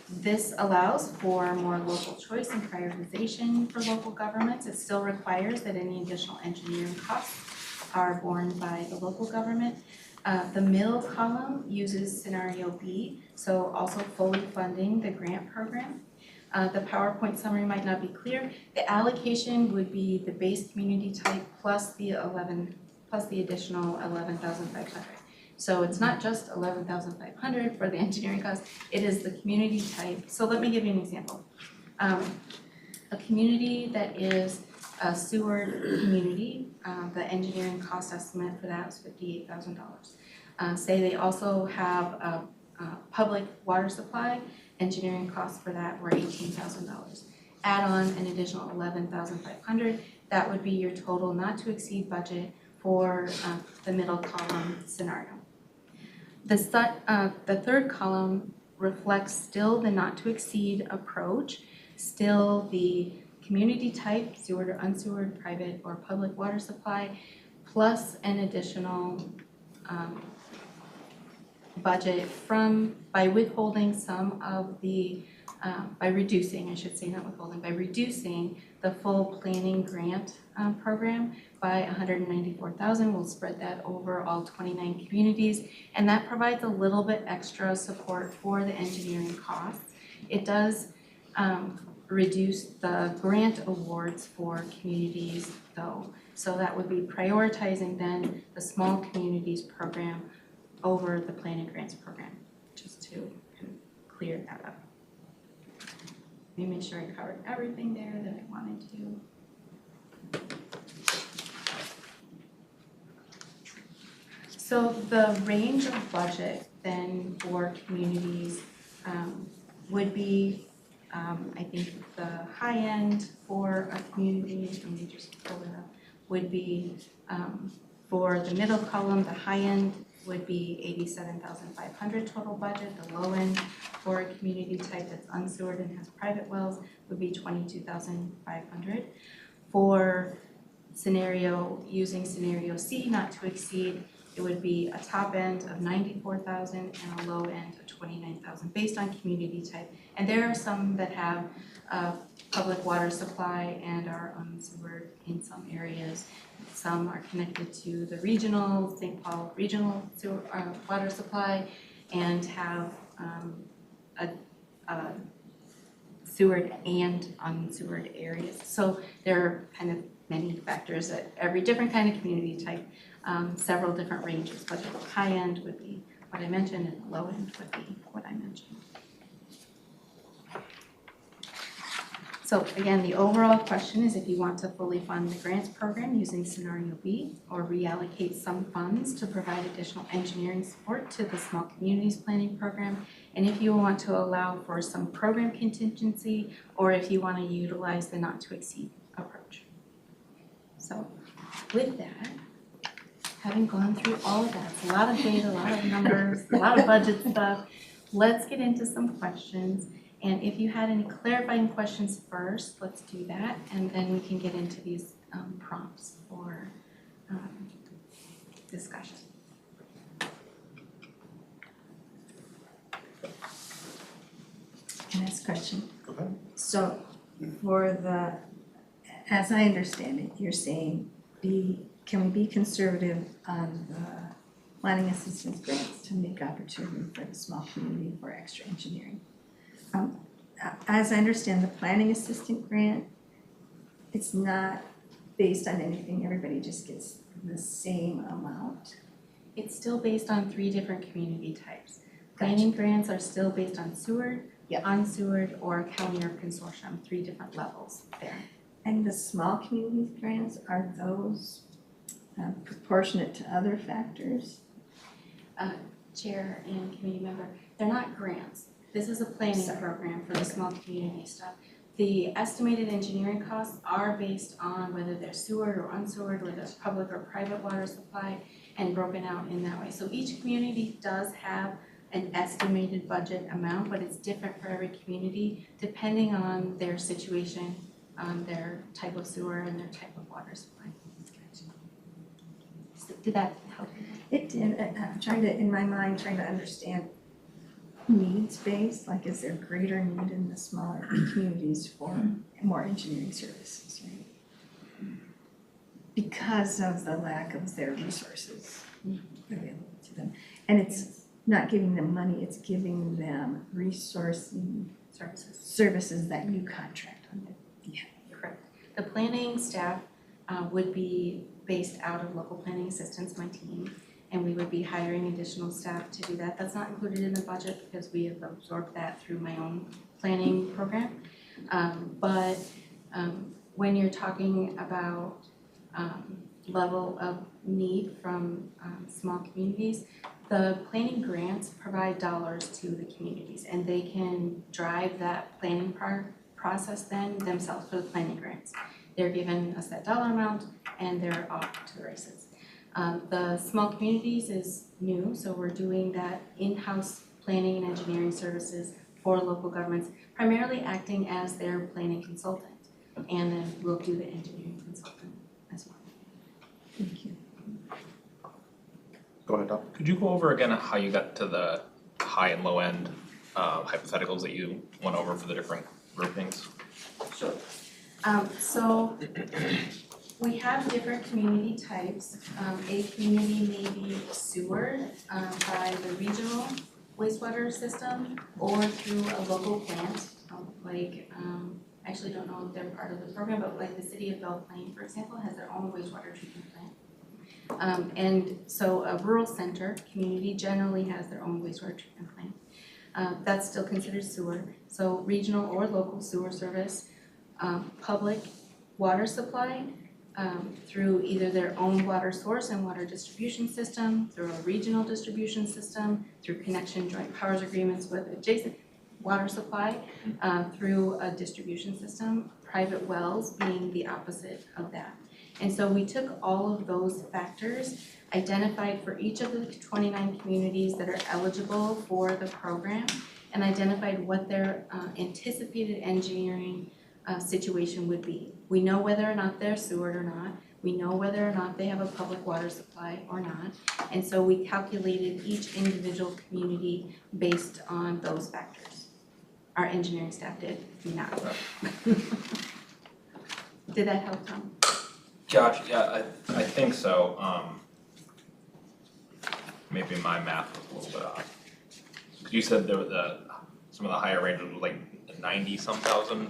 This allows for more local choice and prioritization for local governments. It still requires that any additional engineering costs are borne by the local government. The middle column uses Scenario B, so also fully funding the grant program. The PowerPoint summary might not be clear. The allocation would be the base community type plus the additional $11,500. So it's not just $11,500 for the engineering cost, it is the community type. So let me give you an example. A community that is a sewer community, the engineering cost estimate for that is $58,000. Say they also have a public water supply, engineering costs for that were $18,000. Add on an additional $11,500, that would be your total not to exceed budget for the middle column scenario. The third column reflects still the not to exceed approach, still the community type, sewered or unsewered, private or public water supply, plus an additional budget by withholding some of the, by reducing the full planning grant program by $194,000. We'll spread that over all 29 communities, and that provides a little bit extra support for the engineering costs. It does reduce the grant awards for communities though, so that would be prioritizing then the small communities program over the planning grants program, just to kind of clear that up. Let me make sure I covered everything there that I wanted to. So the range of budget then for communities would be, I think the high end for a community, let me just pull it up, would be, for the middle column, the high end would be 87,500 total budget. The low end for a community type that's unsewered and has private wells would be 22,500. For using scenario C, not to exceed, it would be a top end of 94,000 and a low end of 29,000 based on community type. And there are some that have public water supply and are unsewered in some areas. Some are connected to the regional, St. Paul regional water supply and have a sewered and unsewered areas. So there are kind of many factors at every different kind of community type, several different ranges, but the high end would be what I mentioned and the low end would be what I mentioned. So again, the overall question is if you want to fully fund the grants program using scenario B or reallocate some funds to provide additional engineering support to the small communities planning program, and if you want to allow for some program contingency or if you want to utilize the not to exceed approach. So with that, having gone through all of that, it's a lot of data, a lot of numbers, a lot of budget stuff, let's get into some questions. And if you had any clarifying questions first, let's do that, and then we can get into these prompts for discussion. Can I ask a question? Okay. So for the, as I understand it, you're saying can we be conservative on the planning assistance grants to make opportunity for the small community for extra engineering? As I understand the planning assistant grant, it's not based on anything, everybody just gets the same amount. It's still based on 3 different community types. Planning grants are still based on sewered, unsewered, or county or consortium, 3 different levels there. And the small community grants, are those proportionate to other factors? Chair and committee member, they're not grants. This is a planning program for the small community stuff. The estimated engineering costs are based on whether they're sewered or unsewered, whether it's public or private water supply, and broken out in that way. So each community does have an estimated budget amount, but it's different for every community depending on their situation, their type of sewer and their type of water supply. So did that help? It did. I'm trying to, in my mind, trying to understand needs-based, like is there greater need in the smaller communities for more engineering services, right? Because of the lack of their resources available to them. And it's not giving them money, it's giving them resourcing services that you contract on them. Yeah. Correct. The planning staff would be based out of local planning assistants, my team, and we would be hiring additional staff to do that. That's not included in the budget because we have absorbed that through my own planning program. But when you're talking about level of need from small communities, the planning grants provide dollars to the communities and they can drive that planning process then themselves for the planning grants. They're given a set dollar amount and they're off to the races. The small communities is new, so we're doing that in-house planning and engineering services for local governments, primarily acting as their planning consultant. And then we'll do the engineering consultant as well. Thank you. Go ahead, Tom. Could you go over again how you got to the high and low end hypotheticals that you went over for the different groupings? Sure. So we have different community types. A community may be sewered by the regional wastewater system or through a local plant, I actually don't know if they're part of the program, but like the city of Belle Plaine, for example, has their own wastewater treatment plant. And so a rural center community generally has their own wastewater treatment plant. That's still considered sewer. So regional or local sewer service, public water supply, through either their own water source and water distribution system, through a regional distribution system, through connection joint powers agreements with adjacent water supply, through a distribution system, private wells being the opposite of that. And so we took all of those factors, identified for each of the 29 communities that are eligible for the program, and identified what their anticipated engineering situation would be. We know whether or not they're sewered or not. We know whether or not they have a public water supply or not. And so we calculated each individual community based on those factors. Our engineering staff did not. Did that help, Tom? Josh, yeah, I think so. Maybe my math was a little bit off. You said there was some of the higher ranges were like 90-some thousand?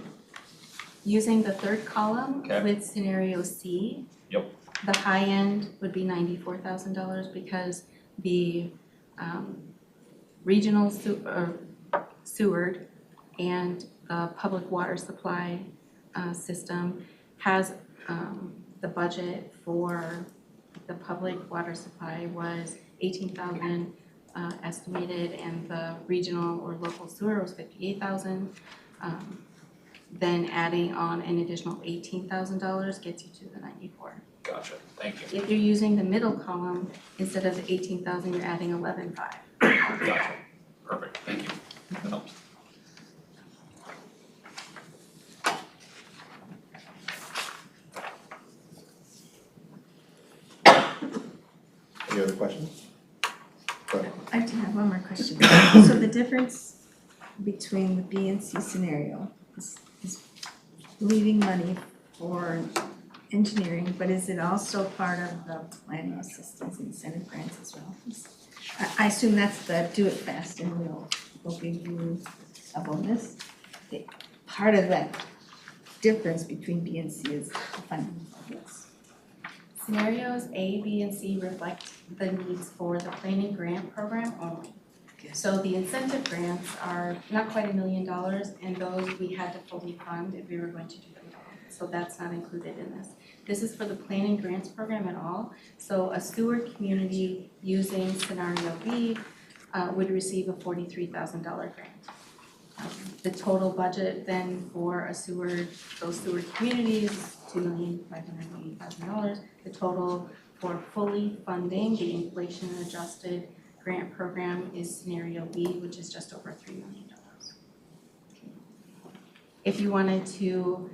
Using the third column Okay. with scenario C. Yep. The high end would be $94,000 because the regional sewered and the public water supply system has the budget for the public water supply was 18,000 estimated, and the regional or local sewer was 58,000. Then adding on an additional $18,000 gets you to the 94. Gotcha, thank you. If you're using the middle column, instead of the 18,000, you're adding 11,500. Gotcha, perfect, thank you. That helps. Any other questions? Go ahead. I do have one more question. So the difference between the B and C scenario is leaving money for engineering, but is it also part of the planning assistance incentive grants as well? I assume that's the do it fast and we'll give you a bonus. Part of that difference between B and C is the funding of this. Scenarios A, B, and C reflect the needs for the planning grant program only. So the incentive grants are not quite $1 million, and those we had to fully fund if we were going to do them all. So that's not included in this. This is for the planning grants program at all. So a Stewart community using scenario B would receive a $43,000 grant. The total budget then for those Stewart communities, $2,580,000. The total for fully funding the inflation adjusted grant program is scenario B, which is just over $3 million. If you wanted to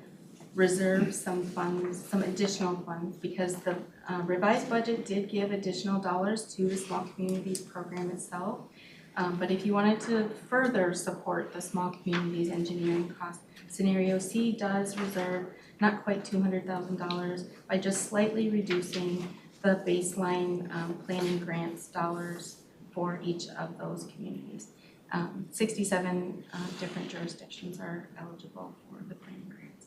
reserve some funds, some additional funds, because the revised budget did give additional dollars to the small communities program itself. But if you wanted to further support the small communities engineering cost, scenario C does reserve not quite $200,000 by just slightly reducing the baseline planning grants dollars for each of those communities. 67 different jurisdictions are eligible for the planning grants.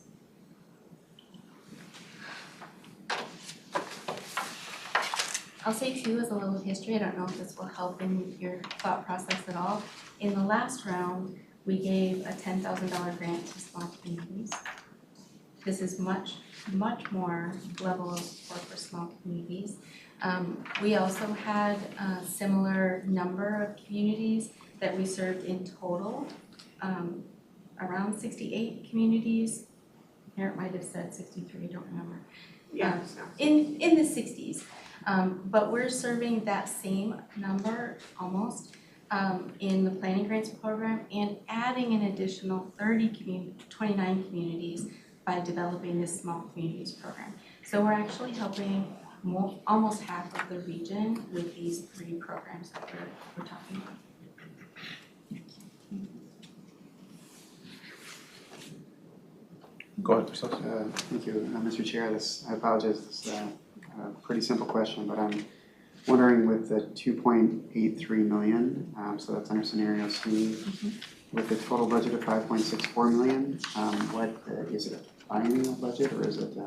I'll say too, as a little history, I don't know if this will help in your thought process at all. In the last round, we gave a $10,000 grant to small communities. This is much more level of support for small communities. We also had a similar number of communities that we served in total, around 68 communities. Eric might have said 63, I don't remember. In the 60s. But we're serving that same number almost in the planning grants program and adding an additional 29 communities by developing this small communities program. So we're actually helping almost half of the region with these 3 programs that we're talking about. Go ahead, Priscilla. Thank you, Mr. Chair. I apologize, this is a pretty simple question, but I'm wondering with the 2.83 million, so that's under scenario C, with the total budget of 5.64 million, what is it a biennial budget or is it,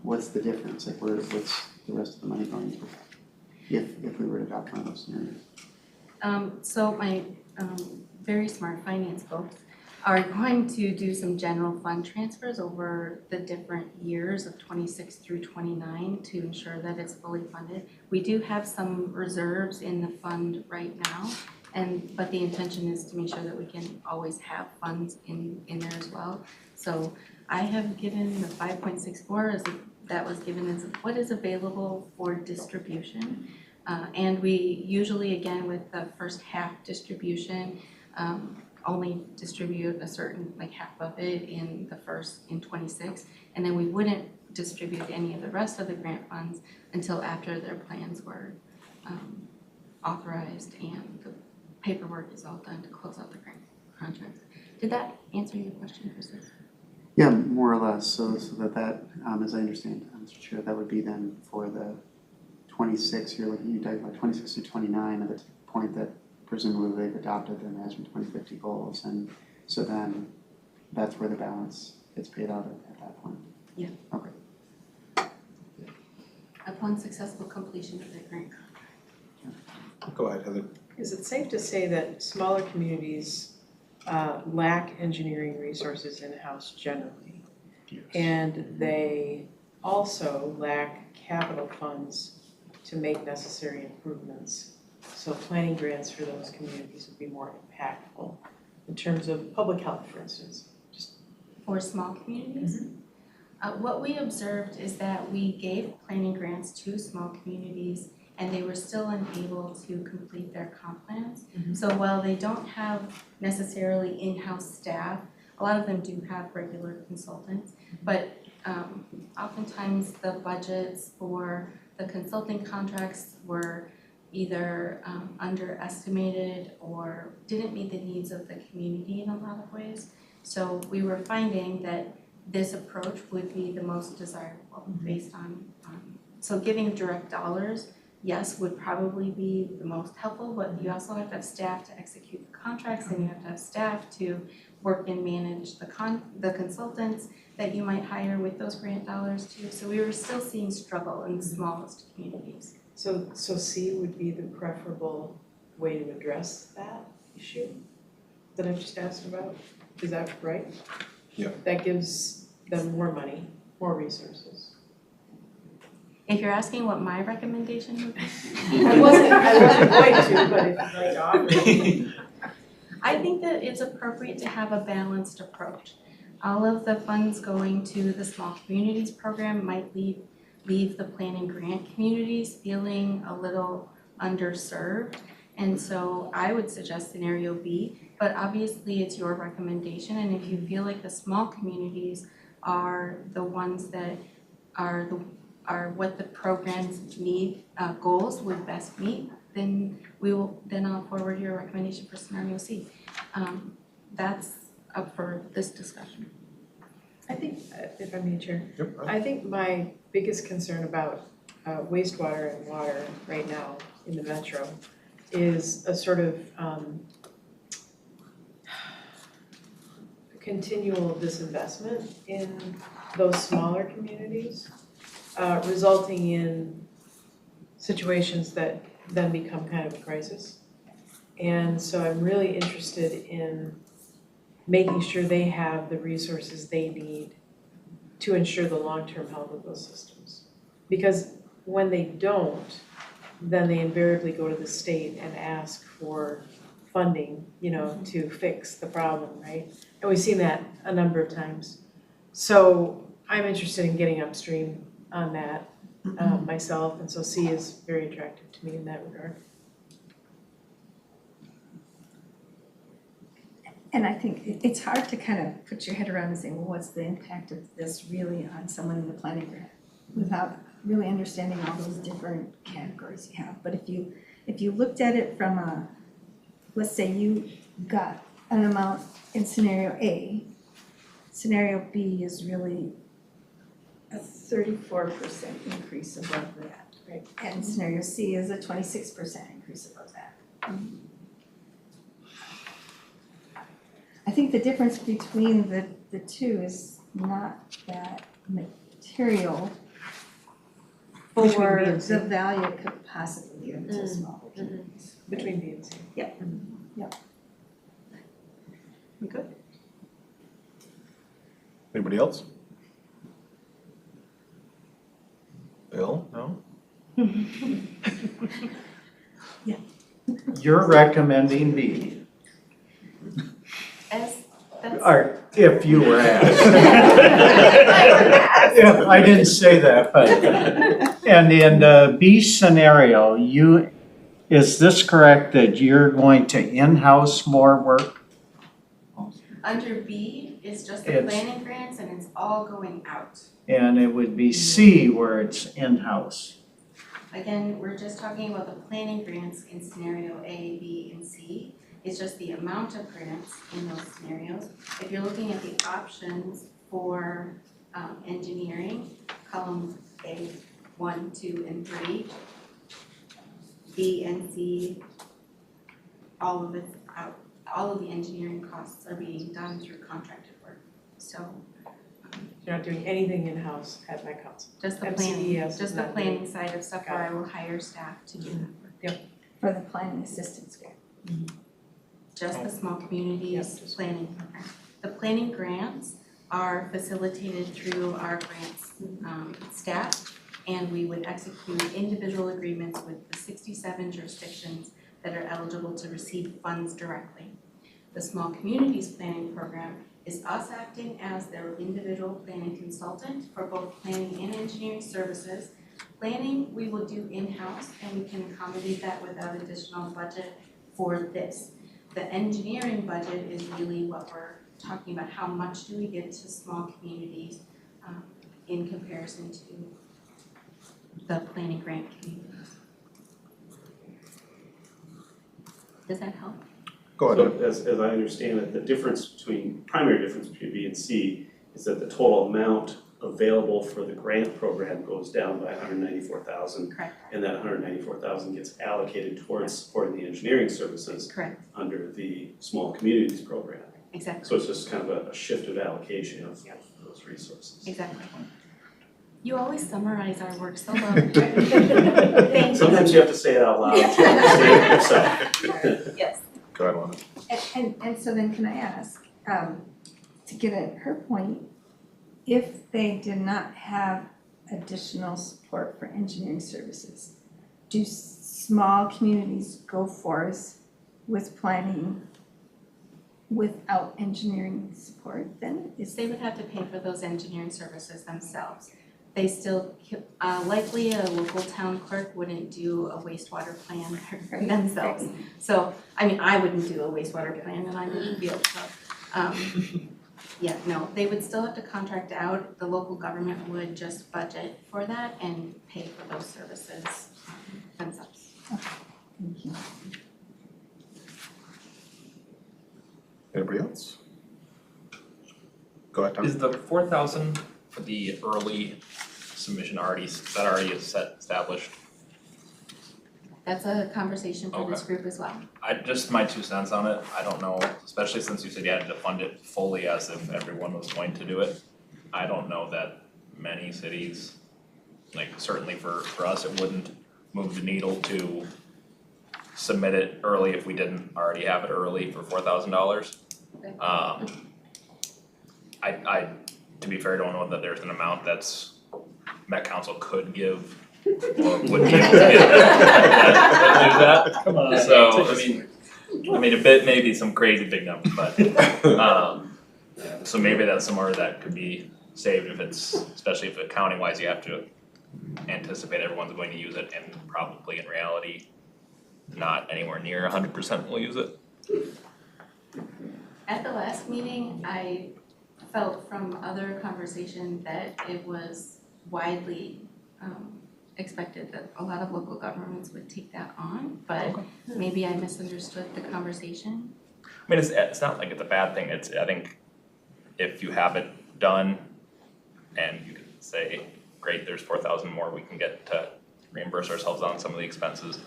what's the difference? Like what's the rest of the money going to if we were to adopt one of those scenarios? So my very smart finance folks are going to do some general fund transfers over the different years of 26 through 29 to ensure that it's fully funded. We do have some reserves in the fund right now, but the intention is to make sure that we can always have funds in there as well. So I have given the 5.64 as that was given as what is available for distribution. And we usually, again, with the first half distribution, only distribute a certain, like half of it in 26, and then we wouldn't distribute any of the rest of the grant funds until after their plans were authorized and the paperwork is all done to close out the grant contracts. Did that answer your question, Kristen? Yeah, more or less, so that, as I understand, Mr. Chair, that would be then for the 26, you're talking about 26 to 29 at the point that presumably they've adopted their Management 2050 goals, and so then that's where the balance gets paid out at that point? Yeah. Okay. Upon successful completion of their grant contract. Go ahead, Heather. Is it safe to say that smaller communities lack engineering resources in-house generally? Yes. And they also lack capital funds to make necessary improvements. So planning grants for those communities would be more impactful in terms of public health, for instance. For small communities? What we observed is that we gave planning grants to small communities and they were still unable to complete their comp plans. So while they don't have necessarily in-house staff, a lot of them do have regular consultants, but oftentimes the budgets for the consulting contracts were either underestimated or didn't meet the needs of the community in a lot of ways. So we were finding that this approach would be the most desirable based on, so giving direct dollars, yes, would probably be the most helpful, but you also have to have staff to execute the contracts and you have to have staff to work and manage the consultants that you might hire with those grant dollars too. So we were still seeing struggle in the smallest communities. So C would be the preferable way to address that issue that I've just asked about? Is that right? Yeah. That gives them more money, more resources. If you're asking what my recommendation would be. I wasn't going to, but if you'd like to offer. I think that it's appropriate to have a balanced approach. All of the funds going to the small communities program might leave the planning grant communities feeling a little underserved. And so I would suggest scenario B, but obviously it's your recommendation. And if you feel like the small communities are the ones that are what the program's goals would best meet, then I'll forward your recommendation for scenario C. That's up for this discussion. I think, if I may, Chair, Yep. I think my biggest concern about wastewater and water right now in the metro is a sort of continual disinvestment in those smaller communities, resulting in situations that then become kind of a crisis. And so I'm really interested in making sure they have the resources they need to ensure the long-term health of those systems. Because when they don't, then they invariably go to the state and ask for funding, to fix the problem, right? And we've seen that a number of times. So I'm interested in getting upstream on that myself, and so C is very attractive to me in that regard. And I think it's hard to kind of put your head around and say, well, what's the impact of this really on someone in the planning grant without really understanding all those different categories you have. But if you looked at it from let's say you got an amount in scenario A, scenario B is really a 34% increase above that, right? And scenario C is a 26% increase above that. I think the difference between the two is not that material for the value it could possibly give to small communities. Between B and C. Yep. Yep. We good? Anybody else? Bill, no? You're recommending B, As, that's. or if you were asked. Yeah, I didn't say that, but, and in the B scenario, is this correct that you're going to in-house more work? Under B is just the It's- planning grants and it's all going out. And it would be C where it's in-house. Again, we're just talking about the planning grants in scenario A, B, and C. It's just the amount of grants in those scenarios. If you're looking at the options for engineering, column A, 1, 2, and 3, B and C, all of it's out. All of the engineering costs are being done through contracted work. So You're not doing anything in-house at Met Council. just the planning, MCES is just the not planning side of stuff where Got I will hire staff to do that work. For the planning assistance grant. Just the small communities Yes. planning program. The planning grants are facilitated through our grants staff, and we would execute individual agreements with the 67 jurisdictions that are eligible to receive funds directly. The small communities planning program is us acting as their individual planning consultant for both planning and engineering services. Planning, we will do in-house, and we can accommodate that without additional budget for this. The engineering budget is really what we're talking about, how much do we give to small communities in comparison to the planning grant communities. Does that help? Go ahead. So as I understand it, the primary difference between B and C is that the total amount available for the grant program goes down by $194,000. Correct. And that $194,000 gets allocated towards supporting the engineering services Correct. under the small communities program. Exactly. So it's just kind of a shift of allocation of those resources. Exactly. You always summarize our work so well. Thank you. Sometimes you have to say it out loud to understand it yourself. Yes. Go ahead, Lana. And so then can I ask, to get at her point, if they did not have additional support for engineering services, do small communities go forth with planning without engineering support then? They would have to pay for those engineering services themselves. They still, likely a local town clerk wouldn't do a wastewater plan themselves. So, I mean, I wouldn't do a wastewater plan and I wouldn't be able to. Yeah, no, they would still have to contract out. The local government would just budget for that and pay for those services themselves. Thank you. Anybody else? Go ahead, Tom. Is the 4,000 for the early submission already established? That's a conversation for this Okay. group as well. Just my 2 cents on it, I don't know, especially since you said you had to fund it fully as if everyone was going to do it. I don't know that many cities, like certainly for us, it wouldn't move the needle to submit it early if we didn't already have it early for $4,000. Okay. I, to be fair, don't know that there's an amount that's Met Council could give or would be able to give that do that. Come on. So, I mean, a bit, maybe some crazy big number, but, so maybe that's somewhere that could be saved if it's, especially if accounting wise, you have to anticipate everyone's going to use it and probably in reality, not anywhere near 100% will use it. At the last meeting, I felt from other conversation that it was widely expected that a lot of local governments would take that on, but maybe I misunderstood the conversation. I mean, it's not like it's a bad thing, I think if you have it done and you can say, great, there's 4,000 more we can get to reimburse ourselves on some of the expenses.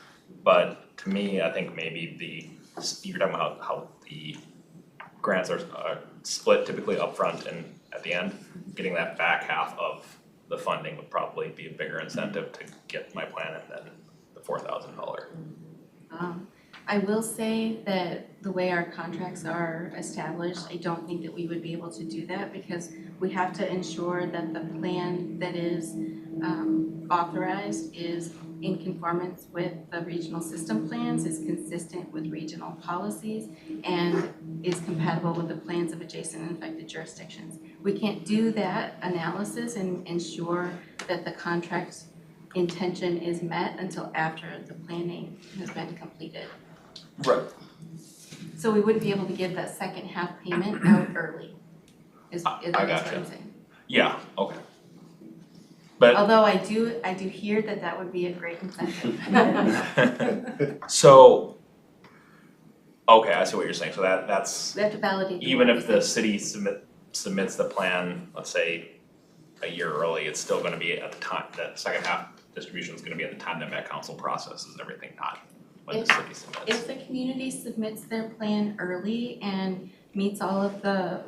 But to me, I think maybe you're talking about how the grants are split typically upfront and at the end, getting that back half of the funding would probably be a bigger incentive to get my plan and then the $4,000. I will say that the way our contracts are established, I don't think that we would be able to do that because we have to ensure that the plan that is authorized is in conformance with the regional system plans, is consistent with regional policies, and is compatible with the plans of adjacent and affected jurisdictions. We can't do that analysis and ensure that the contract intention is met until after the planning has been completed. Right. So we wouldn't be able to give that second half payment out early, is what I'm gotcha. saying. Yeah, okay. But Although I do hear that that would be a great incentive. so, okay, I see what you're saying. So that's We have to validate. even if the city submits the plan, let's say a year early, it's still gonna be at the time, that second half distribution is gonna be at the time that Met Council processes everything, not when the city submits. If the community submits their plan early and meets all of the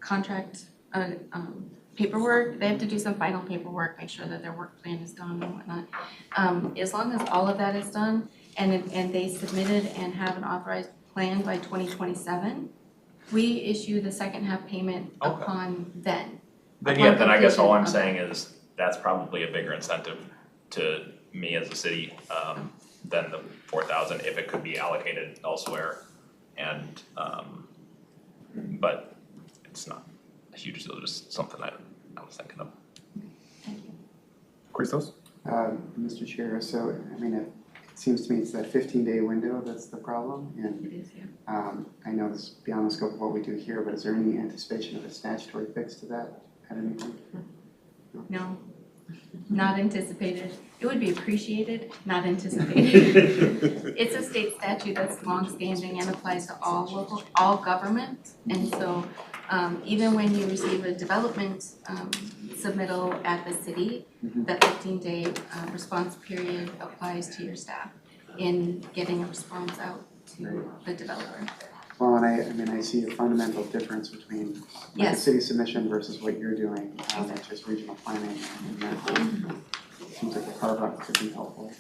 contract paperwork, they have to do some final paperwork, make sure that their work plan is done and whatnot. As long as all of that is done and they submitted and have an authorized plan by 2027, we issue the second half payment Okay. upon then. Then yeah, then I guess all I'm completion saying is that's probably a bigger incentive to me as a city than the 4,000 if it could be allocated elsewhere. And but it's not a huge deal, just something I was thinking of. Christos? Mr. Chair, so, I mean, it seems to me it's that 15-day window that's the problem, and It is, yeah. I know this is beyond the scope of what we do here, but is there any anticipation of a statutory fix to that at any point? No, not anticipated. It would be appreciated, not anticipated. It's a state statute that's longstanding and applies to all governments. And so even when you receive a development submittal at the city, that 15-day response period applies to your staff in getting a response out to the developer. Well, and I mean, I see a fundamental difference between like a Yes. city submission versus what you're doing, which is regional planning, and that seems like a carve-out could be helpful.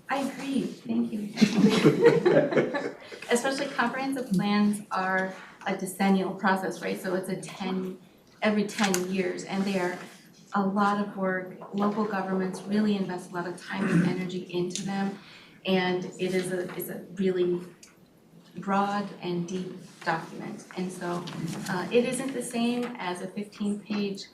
I agree, thank you. Especially comprehensive plans are a decennial process, right? So it's every 10 years, and they are a lot of work. Local governments really invest a lot of time and energy into them, and it's a really broad and deep document. And so it isn't the same as a 15-page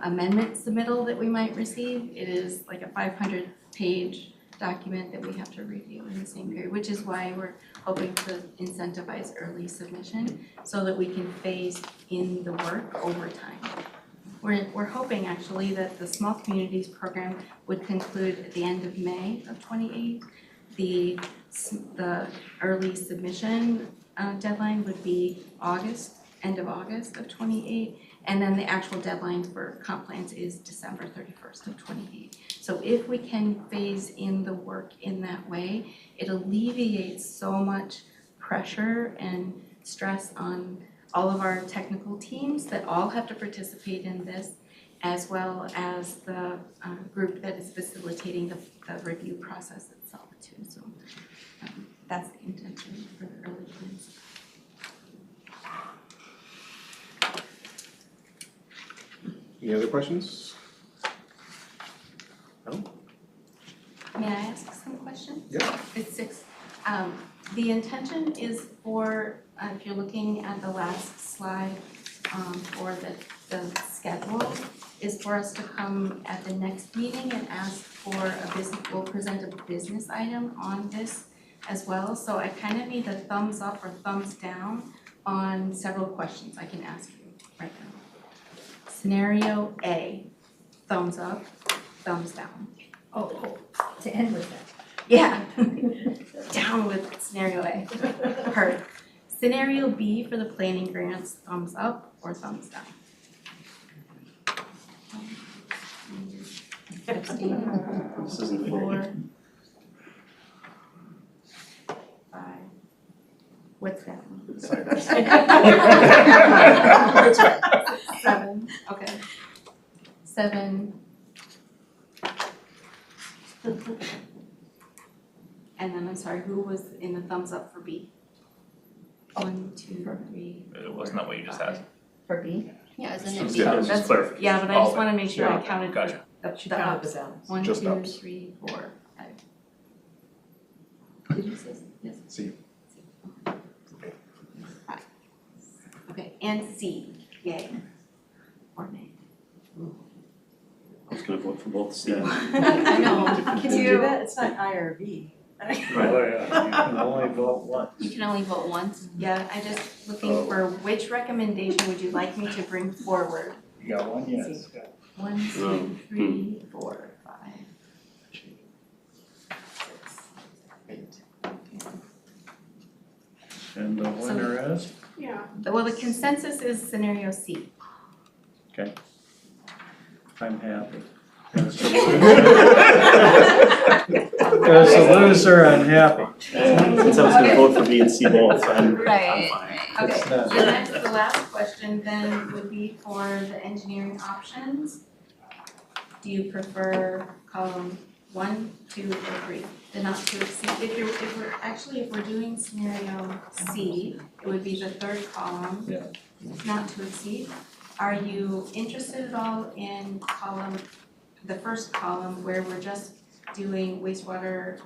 amendment submittal that we might receive. It is like a 500-page document that we have to review in the same period, which is why we're hoping to incentivize early submission so that we can phase in the work over time. We're hoping actually that the Small Communities Program would conclude at the end of May of 28. The early submission deadline would be end of August of 28, and then the actual deadline for comp plans is December 31st of 28. So if we can phase in the work in that way, it alleviates so much pressure and stress on all of our technical teams that all have to participate in this, as well as the group that is facilitating the review process itself too. So that's the intention for the early plans. Any other questions? May I ask some questions? Yeah. It's 6. The intention is for, if you're looking at the last slide, for the schedule, is for us to come at the next meeting and ask for we'll present a business item on this as well. So I kind of need a thumbs up or thumbs down on several questions I can ask you right now. Scenario A, thumbs up, thumbs down. Oh, to end with that. Yeah, down with scenario A. Heard. Scenario B for the planning grants, thumbs up or thumbs down? Abstain. This isn't 4, 5. What's that one? That's right. 7, okay. 7. And then I'm sorry, who was in the thumbs up for B? 1, 2, 3. Wasn't that what you just asked? For B? Yeah, isn't Just- it B? yeah, it's just That's- clarification. Yeah, but I just wanna make sure I Yeah, counted for gotcha. She the counted ups. the downs. 1, Just 2, ups. 3, 4, 5. Did you say yes? C. Okay, and C, yay. Or nay. I was gonna vote for both C. I know, Can could you do you, that? It's not I or B. Oh, yeah, you can only vote once. you can only vote once? Yeah, I just looking for which recommendation would you like me to bring forward? You got one yes. 1, 2, 3, 4, 5, 6, 8, 10. And the winner is? Yeah. Well, the consensus is scenario C. I'm happy. As a loser, I'm happy. Since I was gonna vote for B and C both, I'm Right. fine. Okay, It's not- the last question then would be for the engineering options. Do you prefer column 1, 2, or 3? The not to exceed, if we're doing scenario C, it would be the third column. Yeah. Not to exceed. Are you interested at all in the first column where we're just doing wastewater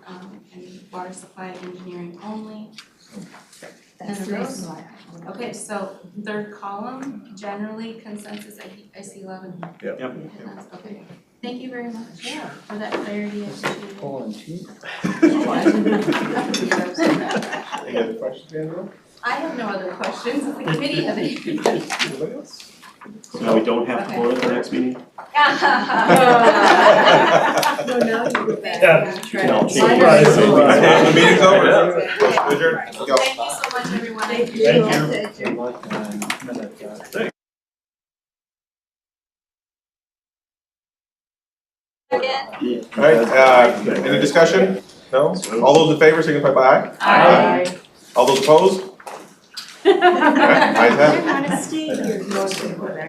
and water supply engineering only? That's the reason why. Okay, so third column, generally consensus, I see a lot of Yep. headlines. Okay, thank you very much for that clarity, I appreciate it. Pulling teeth. Any other questions, Angela? I have no other questions, if the committee have any. Anybody else? So now we don't have to vote at the next meeting? No, now you go back. can all change. The meeting's over. Adjourned. Let's go. Thank you so much, everyone. Thank you. Thank you. Good luck on minute, Again. All right, any discussion? No? All those in favor signify by aye. Aye. All those opposed? All right, ayes have it. Stay here.